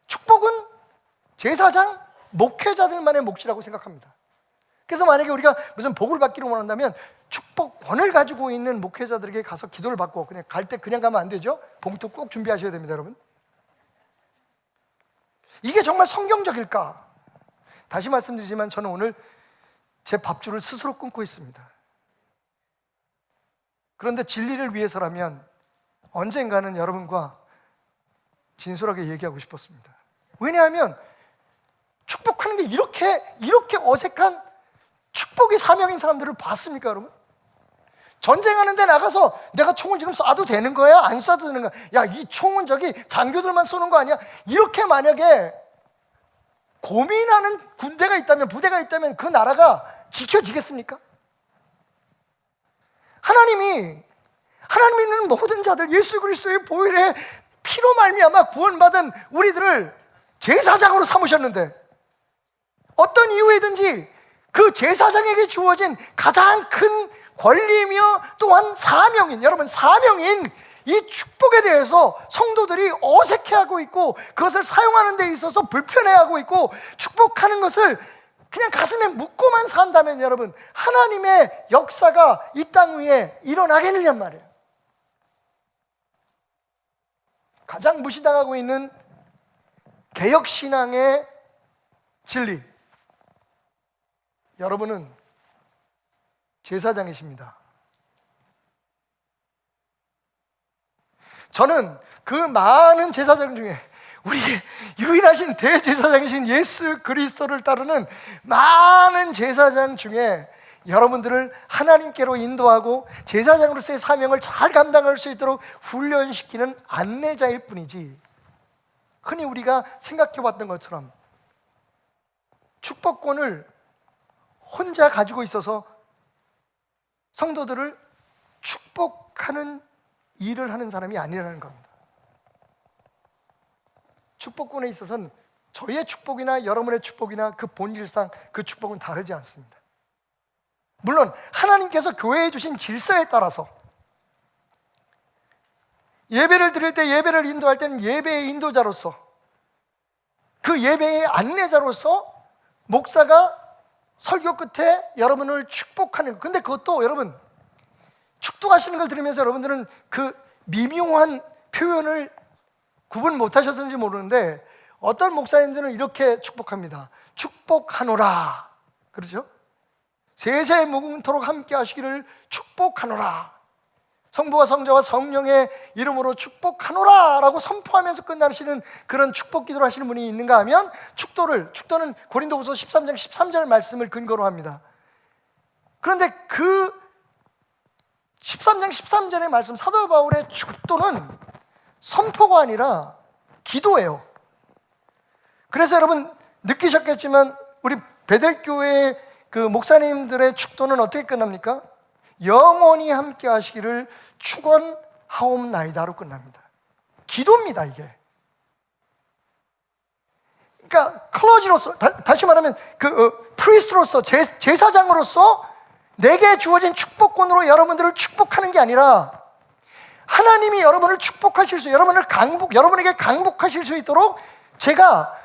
축복은 제사장, 목회자들만의 몫이라고 생각합니다. 그래서 만약에 우리가 무슨 복을 받기를 원한다면 축복권을 가지고 있는 목회자들에게 가서 기도를 받고, 그냥 갈 때 그냥 가면 안 되죠. 봉투 꼭 준비하셔야 됩니다, 여러분. 이게 정말 성경적일까? 다시 말씀드리지만 저는 오늘 제 밥줄을 스스로 끊고 있습니다. 그런데 진리를 위해서라면 언젠가는 여러분과 진솔하게 얘기하고 싶었습니다. 왜냐하면 축복하는 게 이렇게 어색한 축복이 사명인 사람들을 봤습니까, 여러분? 전쟁하는 데 나가서 내가 총을 지금 쏴도 되는 거야? 안 쏴도 되는 거야? 야, 이 총은 저기 장교들만 쏘는 거 아니야? 이렇게 만약에 고민하는 군대가 있다면, 부대가 있다면 그 나라가 지켜지겠습니까? 하나님이 있는 모든 자들, 예수 그리스도의 보혈의 피로 말미암아 구원받은 우리들을 제사장으로 삼으셨는데 어떤 이유에든지 그 제사장에게 주어진 가장 큰 권리며 또한 사명인, 여러분 사명인 이 축복에 대해서 성도들이 어색해하고 있고 그것을 사용하는 데 있어서 불편해하고 있고, 축복하는 것을 그냥 가슴에 묻고만 산다면 여러분 하나님의 역사가 이 땅 위에 일어나겠느냐 말이에요. 가장 무시당하고 있는 개혁신앙의 진리, 여러분은 제사장이십니다. 저는 그 많은 제사장 중에 우리의 유일하신 대제사장이신 예수 그리스도를 따르는 많은 제사장 중에 여러분들을 하나님께로 인도하고 제사장으로서의 사명을 잘 감당할 수 있도록 훈련시키는 안내자일 뿐이지, 흔히 우리가 생각해왔던 것처럼 축복권을 혼자 가지고 있어서 성도들을 축복하는 일을 하는 사람이 아니라는 겁니다. 축복권에 있어서는 저의 축복이나 여러분의 축복이나 그 본질상 그 축복은 다르지 않습니다. 물론 하나님께서 교회에 주신 질서에 따라서 예배를 드릴 때, 예배를 인도할 때는 예배의 인도자로서, 그 예배의 안내자로서 목사가 설교 끝에 여러분을 축복하는 것. 근데 그것도 여러분 축도하시는 걸 들으면서 여러분들은 그 미묘한 표현을 구분 못하셨는지 모르는데, 어떤 목사님들은 이렇게 축복합니다. 축복하노라, 그렇죠? 세세 무궁토록 함께 하시기를 축복하노라, 성부와 성자와 성령의 이름으로 축복하노라 라고 선포하면서 끝나시는 그런 축복 기도를 하시는 분이 있는가 하면, 축도는 고린도후서 13장 13절 말씀을 근거로 합니다. 그런데 그 13장 13절의 말씀, 사도 바울의 축도는 선포가 아니라 기도예요. 그래서 여러분 느끼셨겠지만 우리 베델교회 그 목사님들의 축도는 어떻게 끝납니까? 영원히 함께 하시기를 축원하옵나이다로 끝납니다. 기도입니다, 이게. 그러니까 클러지로서, 다시 말하면 프리스트로서, 제사장으로서 내게 주어진 축복권으로 여러분들을 축복하는 게 아니라, 하나님이 여러분을 축복하실 수, 여러분에게 강복하실 수 있도록 제가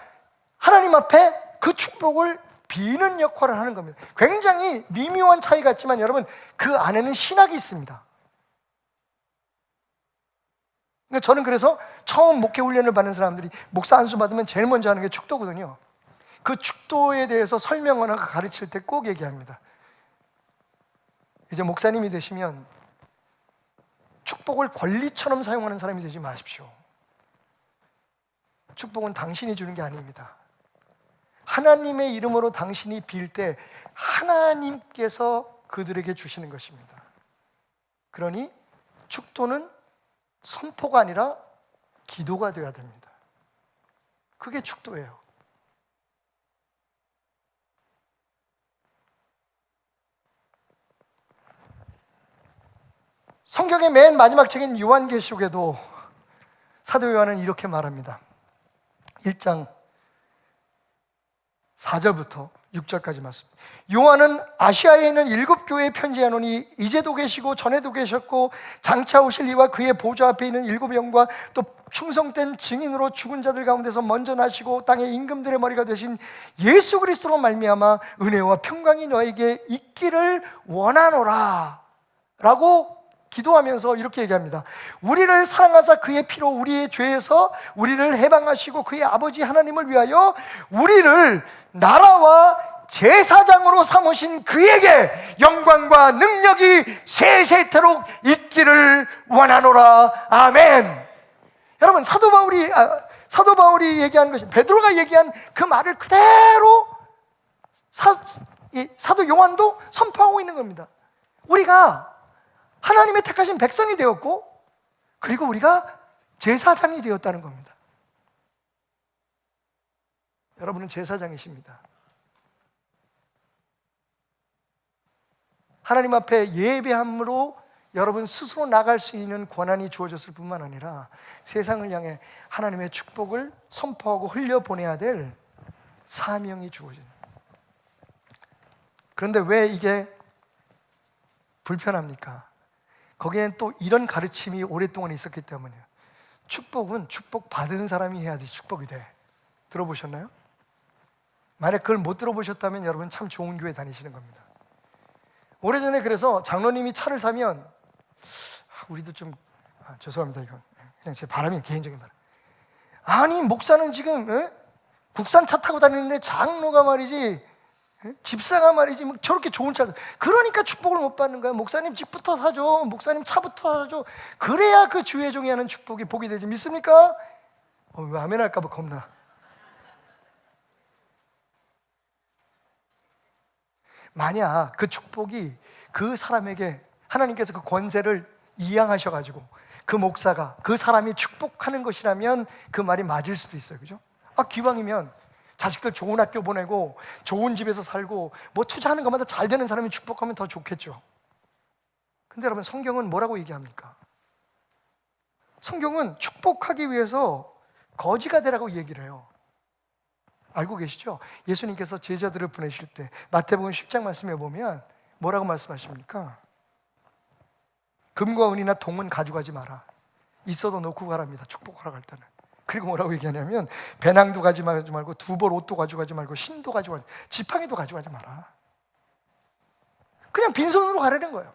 하나님 앞에 그 축복을 비는 역할을 하는 겁니다. 굉장히 미묘한 차이 같지만 여러분 그 안에는 신학이 있습니다. 저는 그래서 처음 목회 훈련을 받는 사람들이 목사 안수 받으면 제일 먼저 하는 게 축도거든요. 그 축도에 대해서 설명하거나 가르칠 때 꼭 얘기합니다. 이제 목사님이 되시면 축복을 권리처럼 사용하는 사람이 되지 마십시오. 축복은 당신이 주는 게 아닙니다. 하나님의 이름으로 당신이 빌 때 하나님께서 그들에게 주시는 것입니다. 그러니 축도는 선포가 아니라 기도가 되어야 됩니다. 그게 축도예요. 성경의 맨 마지막 책인 요한계시록에도 사도 요한은 이렇게 말합니다. 1장 4절부터 6절까지 말씀. 요한은 아시아에 있는 7교회에 편지하노니 이제도 계시고 전에도 계셨고 장차 오실 이와 그의 보좌 앞에 있는 7영과 또 충성된 증인으로 죽은 자들 가운데서 먼저 나시고 땅의 임금들의 머리가 되신 예수 그리스도로 말미암아 은혜와 평강이 너에게 있기를 원하노라 라고 기도하면서 이렇게 얘기합니다. 우리를 사랑하사 그의 피로 우리의 죄에서 우리를 해방하시고 그의 아버지 하나님을 위하여 우리를 나라와 제사장으로 삼으신 그에게 영광과 능력이 세세토록 있기를 원하노라. 아멘. 여러분 사도 바울이 얘기한 것이, 베드로가 얘기한 그 말을 그대로 사도 요한도 선포하고 있는 겁니다. 우리가 하나님의 택하신 백성이 되었고, 그리고 우리가 제사장이 되었다는 겁니다. 여러분은 제사장이십니다. 하나님 앞에 예배함으로 여러분 스스로 나갈 수 있는 권한이 주어졌을 뿐만 아니라 세상을 향해 하나님의 축복을 선포하고 흘려보내야 될 사명이 주어집니다. 그런데 왜 이게 불편합니까? 거기에는 또 이런 가르침이 오랫동안 있었기 때문이에요. 축복은 축복받은 사람이 해야지 축복이 돼. 들어보셨나요? 만약 그걸 못 들어보셨다면 여러분 참 좋은 교회 다니시는 겁니다. 오래전에 그래서 장로님이 차를 사면 우리도 좀 죄송합니다. 이건 그냥 제 바람이 개인적인 바람. 아니 목사는 지금 국산 차 타고 다니는데 장로가 말이지 집사가 말이지 뭐 저렇게 좋은 차를, 그러니까 축복을 못 받는 거야. 목사님 집부터 사줘, 목사님 차부터 사줘. 그래야 그 주의 종이 하는 축복이 복이 되지. 믿습니까? 왜 아멘 할까 봐 겁나. 만약 그 축복이 그 사람에게 하나님께서 그 권세를 이양하셔가지고 그 목사가 그 사람이 축복하는 것이라면 그 말이 맞을 수도 있어요. 그죠? 기왕이면 자식들 좋은 학교 보내고 좋은 집에서 살고 뭐 투자하는 것마다 잘 되는 사람이 축복하면 더 좋겠죠. 근데 여러분 성경은 뭐라고 얘기합니까? 성경은 축복하기 위해서 거지가 되라고 얘기를 해요. 알고 계시죠? 예수님께서 제자들을 보내실 때 마태복음 10장 말씀에 보면 뭐라고 말씀하십니까? 금과 은이나 동은 가져가지 마라. 있어도 놓고 가랍니다. 축복하러 갈 때는. 그리고 뭐라고 얘기하냐면 배낭도 가져가지 말고 두벌 옷도 가져가지 말고 신도 가져가지, 지팡이도 가져가지 마라. 그냥 빈손으로 가라는 거예요.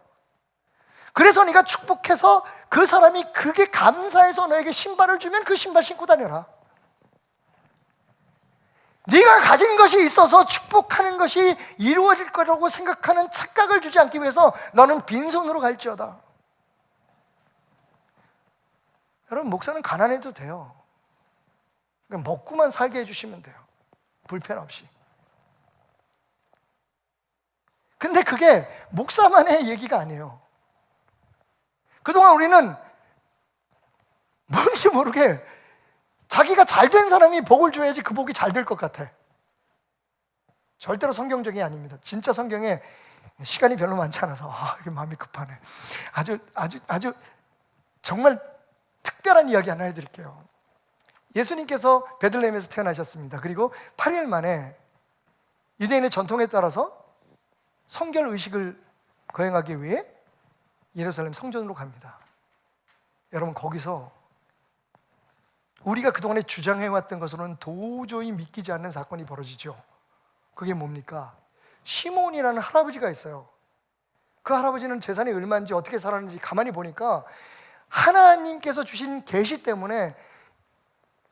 그래서 네가 축복해서 그 사람이 그게 감사해서 너에게 신발을 주면 그 신발 신고 다녀라. 네가 가진 것이 있어서 축복하는 것이 이루어질 거라고 생각하는 착각을 주지 않기 위해서 너는 빈손으로 갈지어다. 여러분 목사는 가난해도 돼요. 그냥 먹고만 살게 해주시면 돼요. 불편 없이. 근데 그게 목사만의 얘기가 아니에요. 그동안 우리는 뭔지 모르게 자기가 잘된 사람이 복을 줘야지 그 복이 잘 될 것 같아. 절대로 성경적이 아닙니다. 진짜 성경에 시간이 별로 많지 않아서 이게 마음이 급하네. 아주 정말 특별한 이야기 하나 해드릴게요. 예수님께서 베들레헴에서 태어나셨습니다. 그리고 8일 만에 유대인의 전통에 따라서 성결 의식을 거행하기 위해 예루살렘 성전으로 갑니다. 여러분 거기서 우리가 그동안에 주장해왔던 것으로는 도저히 믿기지 않는 사건이 벌어지죠. 그게 뭡니까? 시몬이라는 할아버지가 있어요. 그 할아버지는 재산이 얼마인지 어떻게 살았는지 가만히 보니까 하나님께서 주신 계시 때문에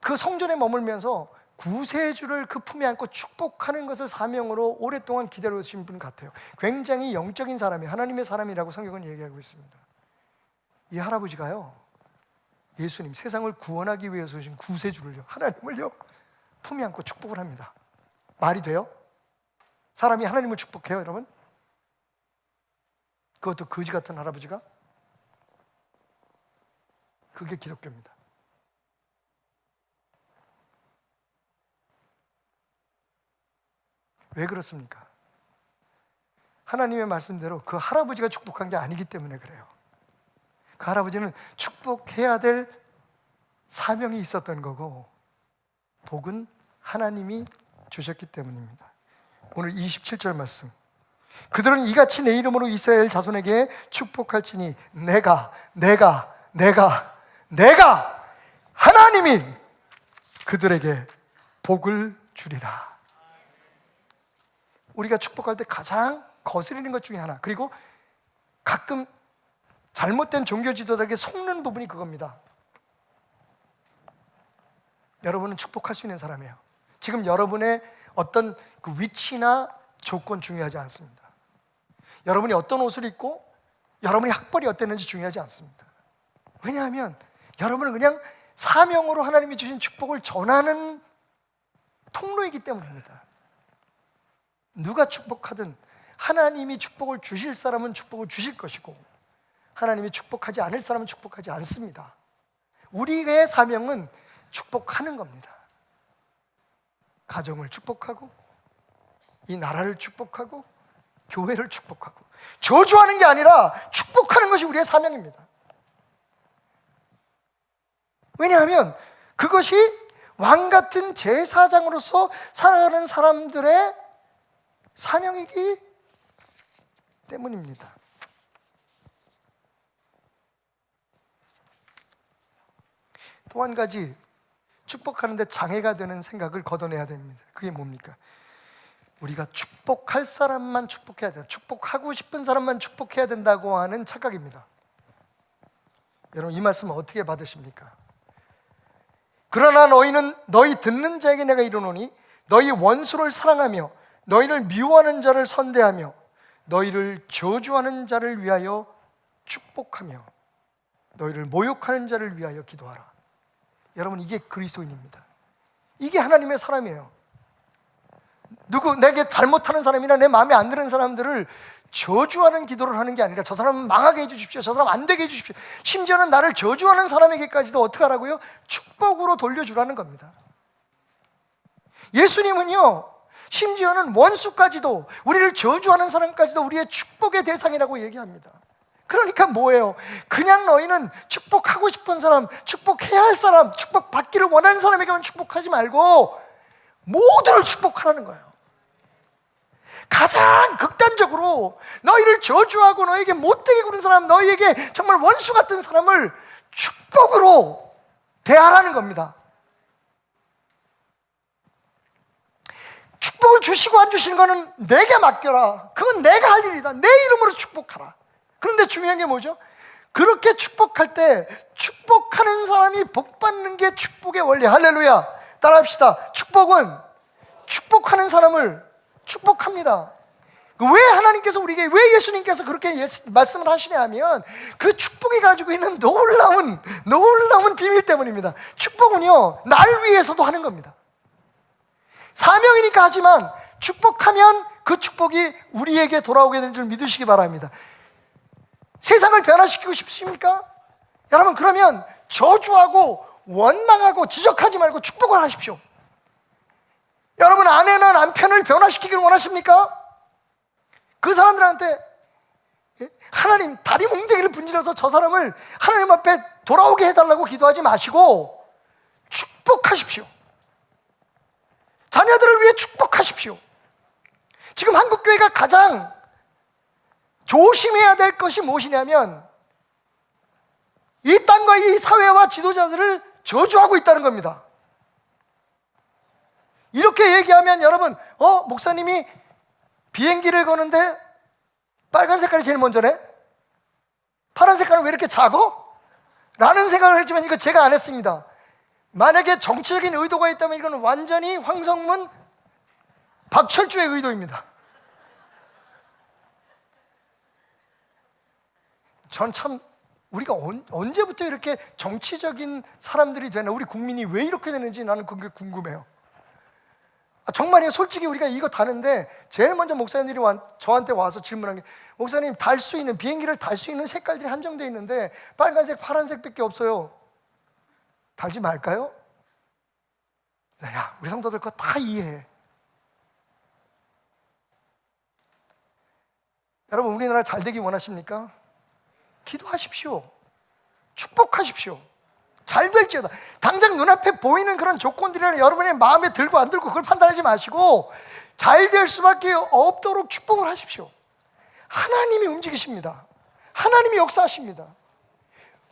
그 성전에 머물면서 구세주를 그 품에 안고 축복하는 것을 사명으로 오랫동안 기다려오신 분 같아요. 굉장히 영적인 사람이, 하나님의 사람이라고 성경은 얘기하고 있습니다. 이 할아버지가요, 예수님, 세상을 구원하기 위해서 오신 구세주를요, 하나님을요 품에 안고 축복을 합니다. 말이 돼요? 사람이 하나님을 축복해요, 여러분? 그것도 거지 같은 할아버지가? 그게 기독교입니다. 왜 그렇습니까? 하나님의 말씀대로 그 할아버지가 축복한 게 아니기 때문에 그래요. 그 할아버지는 축복해야 될 사명이 있었던 거고 복은 하나님이 주셨기 때문입니다. 오늘 27절 말씀, 그들은 이같이 내 이름으로 이스라엘 자손에게 축복할지니 내가 하나님이 그들에게 복을 주리라. 우리가 축복할 때 가장 거스리는 것 중에 하나, 그리고 가끔 잘못된 종교 지도자에게 속는 부분이 그겁니다. 여러분은 축복할 수 있는 사람이에요. 지금 여러분의 어떤 그 위치나 조건 중요하지 않습니다. 여러분이 어떤 옷을 입고 여러분이 학벌이 어땠는지 중요하지 않습니다. 왜냐하면 여러분은 그냥 사명으로 하나님이 주신 축복을 전하는 통로이기 때문입니다. 누가 축복하든 하나님이 축복을 주실 사람은 축복을 주실 것이고 하나님이 축복하지 않을 사람은 축복하지 않습니다. 우리의 사명은 축복하는 겁니다. 가정을 축복하고 이 나라를 축복하고 교회를 축복하고 저주하는 게 아니라 축복하는 것이 우리의 사명입니다. 왜냐하면 그것이 왕같은 제사장으로서 살아가는 사람들의 사명이기 때문입니다. 또 한 가지 축복하는데 장애가 되는 생각을 걷어내야 됩니다. 그게 뭡니까? 우리가 축복할 사람만 축복해야 된다, 축복하고 싶은 사람만 축복해야 된다고 하는 착각입니다. 여러분, 이 말씀 어떻게 받으십니까? 그러나 너희는 너희 듣는 자에게 내가 이르노니 너희 원수를 사랑하며 너희를 미워하는 자를 선대하며 너희를 저주하는 자를 위하여 축복하며 너희를 모욕하는 자를 위하여 기도하라. 여러분, 이게 그리스도인입니다. 이게 하나님의 사람이에요. 내게 잘못하는 사람이나 내 마음에 안 드는 사람들을 저주하는 기도를 하는 게 아니라 저 사람은 망하게 해주십시오, 저 사람 안 되게 해주십시오, 심지어는 나를 저주하는 사람에게까지도 어떻게 하라고요? 축복으로 돌려주라는 겁니다. 예수님은요, 심지어는 원수까지도, 우리를 저주하는 사람까지도 우리의 축복의 대상이라고 얘기합니다. 그러니까 뭐예요? 그냥 너희는 축복하고 싶은 사람, 축복해야 할 사람, 축복받기를 원하는 사람에게만 축복하지 말고 모두를 축복하라는 거예요. 가장 극단적으로 너희를 저주하고 너에게 못되게 구는 사람, 너희에게 정말 원수 같은 사람을 축복으로 대하라는 겁니다. 축복을 주시고 안 주시는 거는 내게 맡겨라. 그건 내가 할 일이다. 내 이름으로 축복하라. 그런데 중요한 게 뭐죠? 그렇게 축복할 때 축복하는 사람이 복받는 게 축복의 원리. 할렐루야. 따라합시다. 축복은 축복하는 사람을 축복합니다. 왜 하나님께서 우리에게, 왜 예수님께서 그렇게 말씀을 하시냐 하면 그 축복이 가지고 있는 놀라운 비밀 때문입니다. 축복은요, 날 위해서도 하는 겁니다. 사명이니까 하지만 축복하면 그 축복이 우리에게 돌아오게 되는 줄 믿으시기 바랍니다. 세상을 변화시키고 싶으십니까? 여러분, 그러면 저주하고 원망하고 지적하지 말고 축복을 하십시오. 여러분, 아내나 남편을 변화시키기를 원하십니까? 그 사람들한테 하나님 다리 뭉대기를 분질러서 저 사람을 하나님 앞에 돌아오게 해달라고 기도하지 마시고 축복하십시오. 자녀들을 위해 축복하십시오. 지금 한국교회가 가장 조심해야 될 것이 무엇이냐면 이 땅과 이 사회와 지도자들을 저주하고 있다는 겁니다. 이렇게 얘기하면 여러분, 목사님이 비행기를 거는데 빨간 색깔이 제일 먼저네? 파란 색깔은 왜 이렇게 작어? 라는 생각을 했지만 이거 제가 안 했습니다. 만약에 정치적인 의도가 있다면 이건 완전히 황성문 박철주의 의도입니다. 전 참 우리가 언제부터 이렇게 정치적인 사람들이 되나, 우리 국민이 왜 이렇게 되는지 나는 그게 궁금해요. 정말이에요. 솔직히 우리가 이거 다는데 제일 먼저 목사님들이 저한테 와서 질문한 게, 목사님, 비행기를 달 수 있는 색깔들이 한정되어 있는데 빨간색, 파란색밖에 없어요. 달지 말까요? 야, 우리 성도들 그거 다 이해해. 여러분, 우리나라 잘 되기 원하십니까? 기도하십시오. 축복하십시오. 잘 될지어다. 당장 눈앞에 보이는 그런 조건들이나 여러분의 마음에 들고 안 들고 그걸 판단하지 마시고 잘 될 수밖에 없도록 축복을 하십시오. 하나님이 움직이십니다. 하나님이 역사하십니다.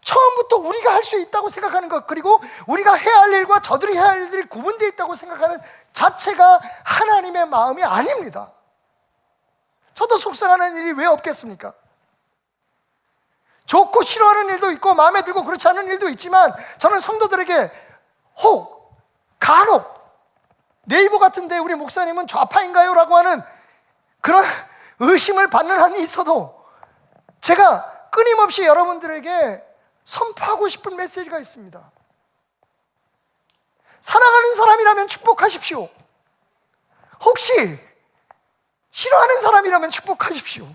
처음부터 우리가 할 수 있다고 생각하는 것, 그리고 우리가 해야 할 일과 저들이 해야 할 일이 구분되어 있다고 생각하는 자체가 하나님의 마음이 아닙니다. 저도 속상하는 일이 왜 없겠습니까? 좋고 싫어하는 일도 있고 마음에 들고 그렇지 않은 일도 있지만 저는 성도들에게 간혹 네이버 같은데 우리 목사님은 좌파인가요? 라고 하는 그런 의심을 받는 한이 있어도 제가 끊임없이 여러분들에게 선포하고 싶은 메시지가 있습니다. 사랑하는 사람이라면 축복하십시오. 혹시 싫어하는 사람이라면 축복하십시오.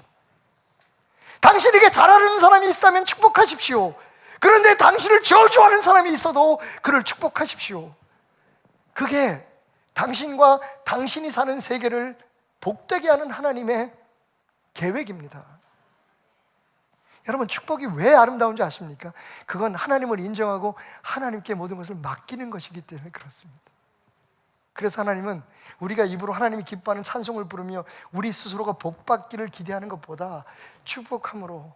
당신에게 잘하는 사람이 있다면 축복하십시오. 그런데 당신을 저주하는 사람이 있어도 그를 축복하십시오. 그게 당신과 당신이 사는 세계를 복되게 하는 하나님의 계획입니다. 여러분, 축복이 왜 아름다운지 아십니까? 그건 하나님을 인정하고 하나님께 모든 것을 맡기는 것이기 때문에 그렇습니다. 그래서 하나님은 우리가 입으로 하나님이 기뻐하는 찬송을 부르며 우리 스스로가 복받기를 기대하는 것보다 축복함으로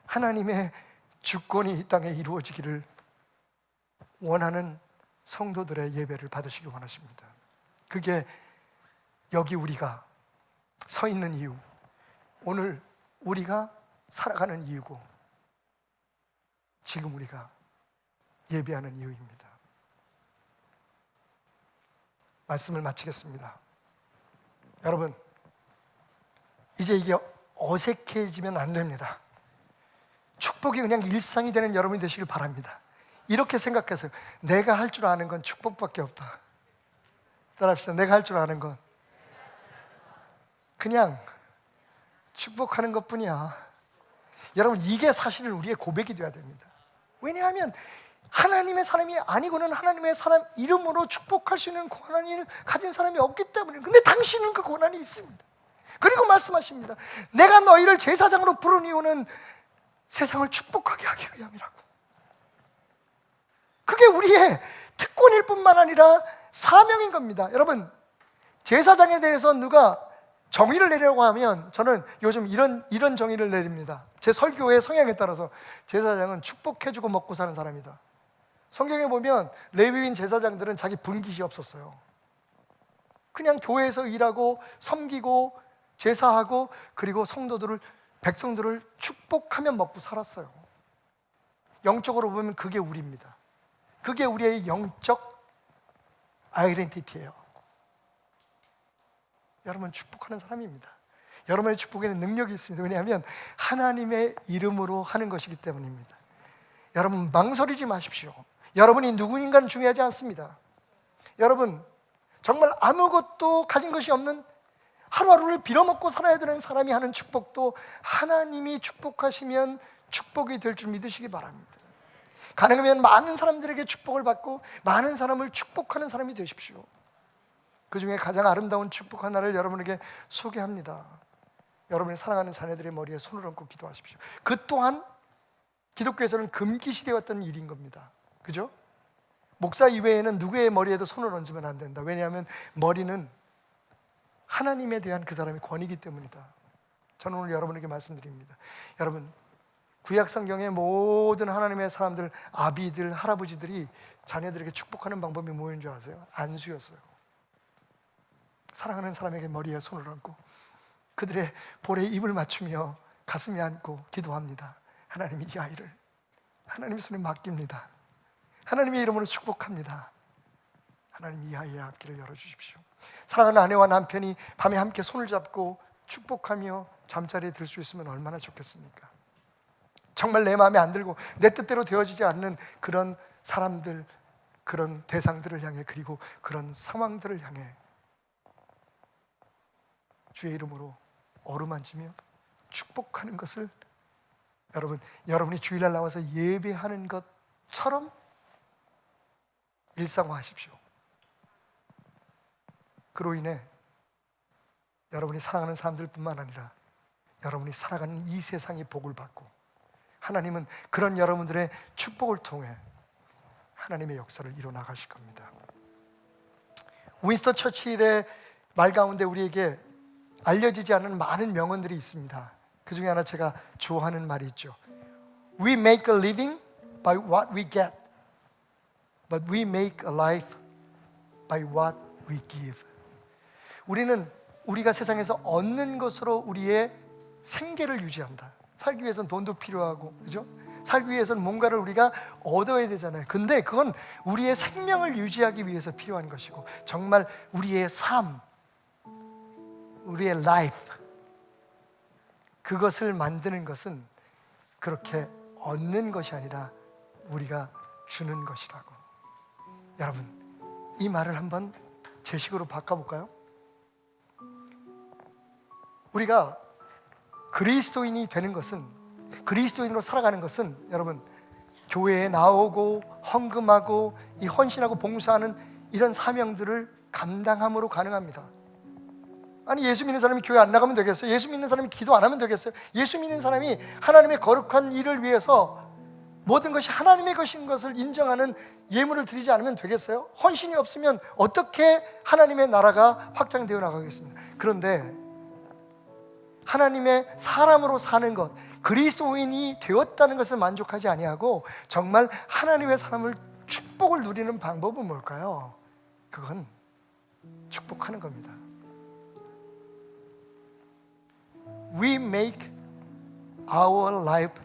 하나님의 주권이 이 땅에 이루어지기를 원하는 성도들의 예배를 받으시기 원하십니다. 그게 여기 우리가 서 있는 이유, 오늘 우리가 살아가는 이유고 지금 우리가 예배하는 이유입니다. 말씀을 마치겠습니다. 여러분, 이제 이게 어색해지면 안 됩니다. 축복이 그냥 일상이 되는 여러분이 되시길 바랍니다. 이렇게 생각하세요. 내가 할 줄 아는 건 축복밖에 없다. 따라합시다. 내가 할 줄 아는 건 그냥 축복하는 것뿐이야. 여러분, 이게 사실은 우리의 고백이 되어야 됩니다. 왜냐하면 하나님의 사람이 아니고는 하나님의 사람 이름으로 축복할 수 있는 고난을 가진 사람이 없기 때문에. 근데 당신은 그 고난이 있습니다. 그리고 말씀하십니다. 내가 너희를 제사장으로 부른 이유는 세상을 축복하게 하기 위함이라고. 그게 우리의 특권일 뿐만 아니라 사명인 겁니다. 여러분, 제사장에 대해서 누가 정의를 내려고 하면 저는 요즘 이런 정의를 내립니다. 제 설교의 성향에 따라서 제사장은 축복해주고 먹고 사는 사람이다. 성경에 보면 레위인 제사장들은 자기 분깃이 없었어요. 그냥 교회에서 일하고 섬기고 제사하고 그리고 성도들을, 백성들을 축복하며 먹고 살았어요. 영적으로 보면 그게 우리입니다. 그게 우리의 영적 아이덴티티예요. 여러분, 축복하는 사람입니다. 여러분의 축복에는 능력이 있습니다. 왜냐하면 하나님의 이름으로 하는 것이기 때문입니다. 여러분, 망설이지 마십시오. 여러분이 누구인가는 중요하지 않습니다. 여러분, 정말 아무것도 가진 것이 없는 하루하루를 빌어먹고 살아야 되는 사람이 하는 축복도 하나님이 축복하시면 축복이 될 줄 믿으시기 바랍니다. 가능하면 많은 사람들에게 축복을 받고 많은 사람을 축복하는 사람이 되십시오. 그 중에 가장 아름다운 축복 하나를 여러분에게 소개합니다. 여러분이 사랑하는 자녀들의 머리에 손을 얹고 기도하십시오. 그 또한 기독교에서는 금기시되었던 일인 겁니다. 그죠? 목사 이외에는 누구의 머리에도 손을 얹으면 안 된다. 왜냐하면 머리는 하나님에 대한 그 사람의 권위이기 때문이다. 저는 오늘 여러분에게 말씀드립니다. 여러분, 구약 성경의 모든 하나님의 사람들, 아비들, 할아버지들이 자녀들에게 축복하는 방법이 뭐인 줄 아세요? 안수였어요. 사랑하는 사람에게 머리에 손을 얹고 그들의 볼에 입을 맞추며 가슴에 안고 기도합니다. 하나님이 이 아이를 하나님의 손에 맡깁니다. 하나님의 이름으로 축복합니다. 하나님 이 아이의 앞길을 열어주십시오. 사랑하는 아내와 남편이 밤에 함께 손을 잡고 축복하며 잠자리에 들 수 있으면 얼마나 좋겠습니까? 정말 내 마음에 안 들고 내 뜻대로 되어지지 않는 그런 사람들, 그런 대상들을 향해, 그리고 그런 상황들을 향해 주의 이름으로 어루만지며 축복하는 것을 여러분이 주일날 나와서 예배하는 것처럼 일상화하십시오. 그로 인해 여러분이 사랑하는 사람들뿐만 아니라 여러분이 살아가는 이 세상이 복을 받고 하나님은 그런 여러분들의 축복을 통해 하나님의 역사를 이뤄나가실 겁니다. 윈스턴 처칠의 말 가운데 우리에게 알려지지 않은 많은 명언들이 있습니다. 그 중에 하나 제가 좋아하는 말이 있죠. We make a living by what we get, but we make a life by what we give. 우리가 세상에서 얻는 것으로 우리의 생계를 유지한다. 살기 위해서는 돈도 필요하고, 그죠? 살기 위해서는 뭔가를 우리가 얻어야 되잖아요. 근데 그건 우리의 생명을 유지하기 위해서 필요한 것이고, 정말 우리의 삶, 우리의 life, 그것을 만드는 것은 그렇게 얻는 것이 아니라 우리가 주는 것이라고. 여러분, 이 말을 한번 제 식으로 바꿔볼까요? 우리가 그리스도인이 되는 것은, 그리스도인으로 살아가는 것은 여러분, 교회에 나오고 헌금하고 이 헌신하고 봉사하는 이런 사명들을 감당함으로 가능합니다. 아니, 예수 믿는 사람이 교회 안 나가면 되겠어요? 예수 믿는 사람이 기도 안 하면 되겠어요? 예수 믿는 사람이 하나님의 거룩한 일을 위해서 모든 것이 하나님의 것인 것을 인정하는 예물을 드리지 않으면 되겠어요? 헌신이 없으면 어떻게 하나님의 나라가 확장되어 나가겠습니까? 그런데 하나님의 사람으로 사는 것, 그리스도인이 되었다는 것을 만족하지 아니하고 정말 하나님의 사람을 축복을 누리는 방법은 뭘까요? 그건 축복하는 겁니다. We make our life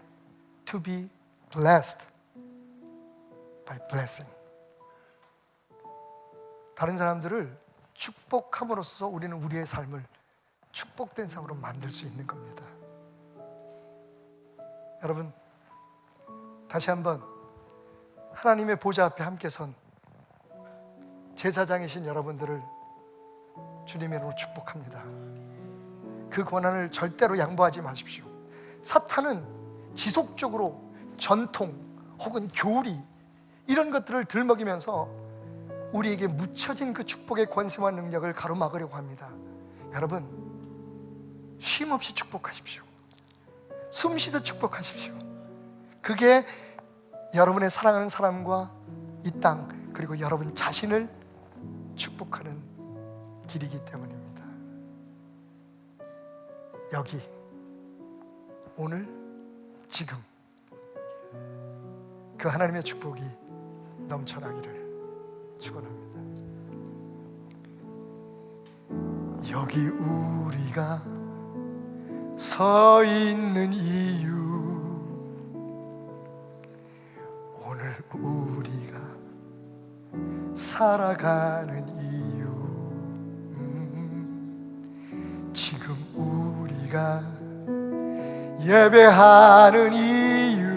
to be blessed by blessing. 다른 사람들을 축복함으로써 우리는 우리의 삶을 축복된 삶으로 만들 수 있는 겁니다. 여러분, 다시 한번 하나님의 보좌 앞에 함께 선 제사장이신 여러분들을 주님의 이름으로 축복합니다. 그 권한을 절대로 양보하지 마십시오. 사탄은 지속적으로 전통 혹은 교리 이런 것들을 들먹이면서 우리에게 묻혀진 그 축복의 권세와 능력을 가로막으려고 합니다. 여러분, 쉼없이 축복하십시오. 숨쉬듯 축복하십시오. 그게 여러분의 사랑하는 사람과 이 땅, 그리고 여러분 자신을 축복하는 길이기 때문입니다. 여기, 오늘, 지금 그 하나님의 축복이 넘쳐나기를 축원합니다. 여기 우리가 서 있는 이유, 오늘 우리가 살아가는 이유, 지금 우리가 예배하는 이유,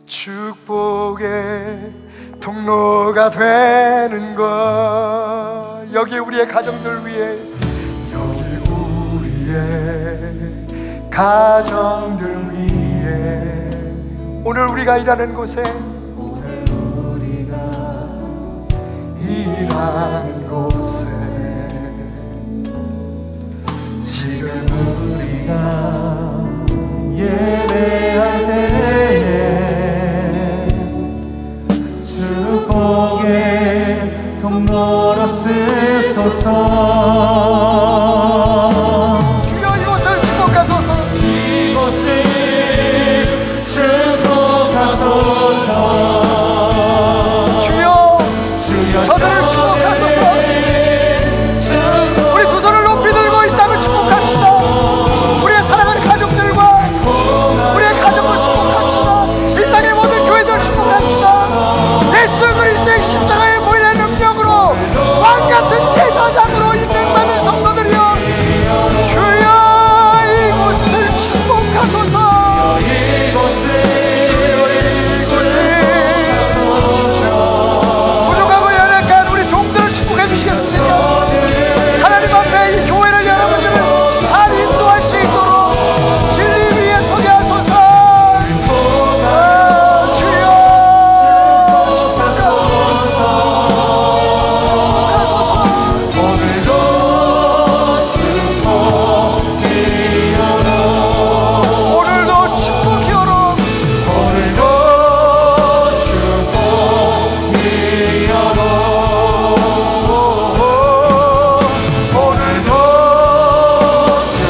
축복의 통로가 되는 것, 여기 우리의 가정들 위해, 여기 우리의 가정들 위해, 오늘 우리가 일하는 곳에, 오늘 우리가 일하는 곳에, 지금 우리가 예배할 때에 축복의 통로로 쓰소서. 주여 이곳을 축복하소서. 이곳을 축복하소서. 주여 저들을 축복하소서. 우리 두 손을 높이 들고 이 땅을 축복합시다. 우리의 사랑하는 가족들과 우리의 가정을 축복합시다. 이 땅의 모든 교회들 축복합시다. 예수 그리스도의 십자가의 보혈의 능력으로 왕같은 제사장으로 인정받은 성도들이여, 주여 이곳을 축복하소서. 부족하고 연약한 우리 종들을 축복해 주시겠습니까? 하나님 앞에 이 교회를 여러분들을 잘 인도할 수 있도록 진리 위에 서게 하소서. 주여 축복하소서. 오늘도 축복이여로, 오늘도 축복이여로, 오늘도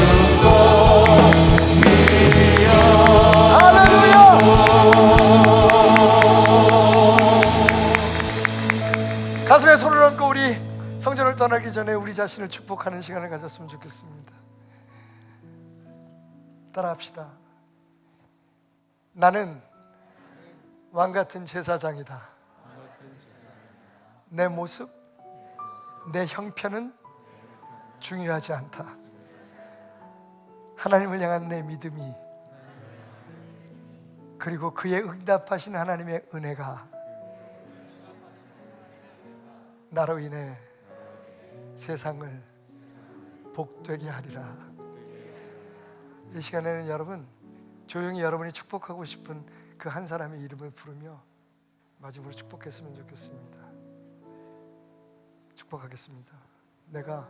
축복이여로. 할렐루야. 가슴에 손을 얹고 우리 성전을 떠나기 전에 우리 자신을 축복하는 시간을 가졌으면 좋겠습니다. 따라합시다. 나는 왕같은 제사장이다. 내 모습, 내 형편은 중요하지 않다. 하나님을 향한 내 믿음이, 그리고 그의 응답하신 하나님의 은혜가 나로 인해 세상을 복되게 하리라. 이 시간에는 여러분, 조용히 여러분이 축복하고 싶은 그 한 사람의 이름을 부르며 마지막으로 축복했으면 좋겠습니다. 축복하겠습니다. 내가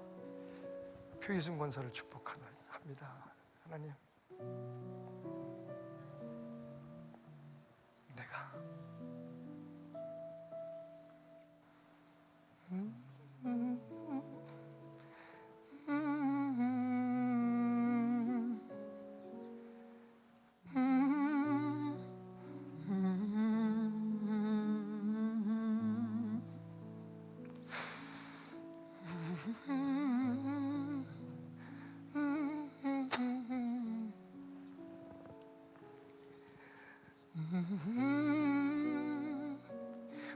표희순 권사를 축복합니다. 하나님,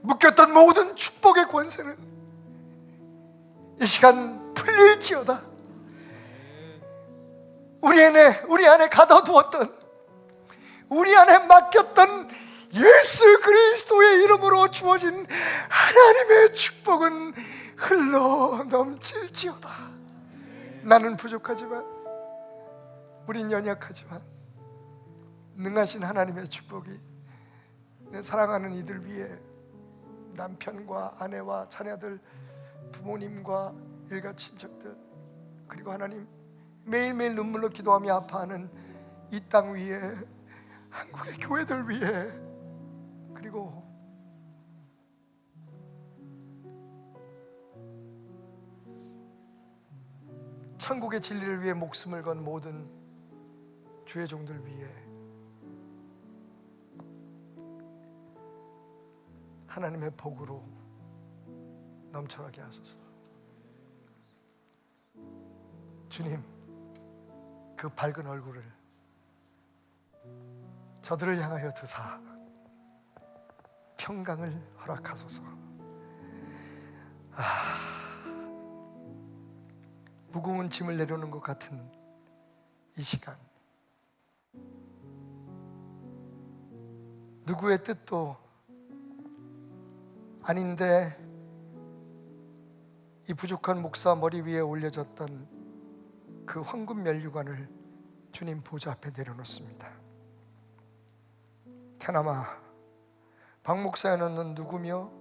묶였던 모든 축복의 권세는 이 시간 풀릴지어다. 우리 안에 가둬두었던, 우리 안에 맡겼던 예수 그리스도의 이름으로 주어진 하나님의 축복은 흘러 넘칠지어다. 나는 부족하지만, 우린 연약하지만 능하신 하나님의 축복이 내 사랑하는 이들 위해, 남편과 아내와 자녀들, 부모님과 일가 친척들, 그리고 하나님 매일매일 눈물로 기도하며 아파하는 이 땅 위에, 한국의 교회들 위해, 그리고 천국의 진리를 위해 목숨을 건 모든 주의 종들 위해 하나님의 복으로 넘쳐나게 하소서. 주님, 그 밝은 얼굴을 저들을 향하여 드사 평강을 허락하소서. 무거운 짐을 내려놓는 것 같은 이 시간, 누구의 뜻도 아닌데 이 부족한 목사 머리 위에 올려졌던 그 황금 면류관을 주님 보좌 앞에 내려놓습니다. 테나마, 박 목사여, 너는 누구며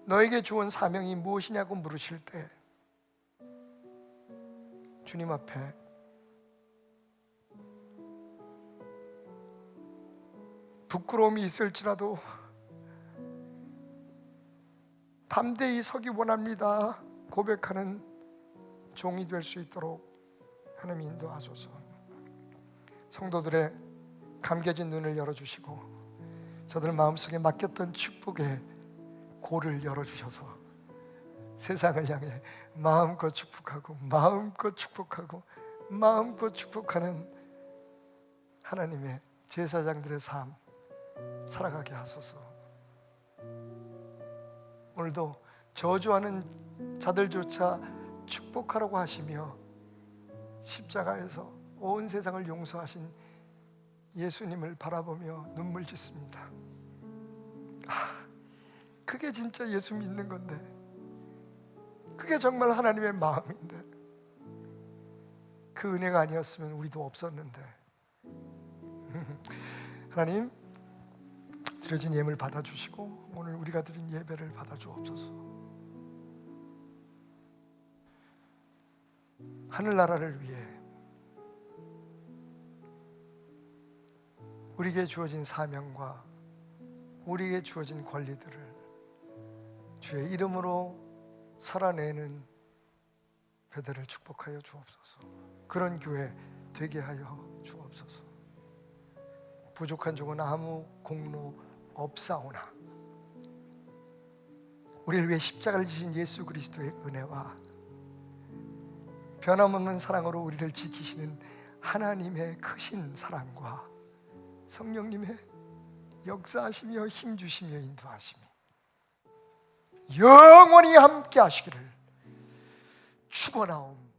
너에게 주온 사명이 무엇이냐고 물으실 때 주님 앞에 부끄러움이 있을지라도 담대히 서기 원합니다 고백하는 종이 될 수 있도록 하나님 인도하소서. 성도들의 감겨진 눈을 열어주시고 저들 마음속에 맡겼던 축복의 고를 열어주셔서 세상을 향해 마음껏 축복하고 마음껏 축복하고 마음껏 축복하는 하나님의 제사장들의 삶 살아가게 하소서. 오늘도 저주하는 자들조차 축복하라고 하시며 십자가에서 온 세상을 용서하신 예수님을 바라보며 눈물 짓습니다. 그게 진짜 예수 믿는 건데, 그게 정말 하나님의 마음인데, 그 은혜가 아니었으면 우리도 없었는데. 하나님, 드려진 예물 받아주시고 오늘 우리가 드린 예배를 받아주옵소서. 하늘나라를 위해 우리에게 주어진 사명과 우리에게 주어진 권리들을 주의 이름으로 살아내는 배들을 축복하여 주옵소서. 그런 교회 되게 하여 주옵소서. 부족한 종은 아무 공로 없사오나 우리를 위해 십자가를 지신 예수 그리스도의 은혜와 변함없는 사랑으로 우리를 지키시는 하나님의 크신 사랑과 성령님의 역사하시며 힘주시며 인도하시며 영원히 함께 하시기를 축원하옵나이다.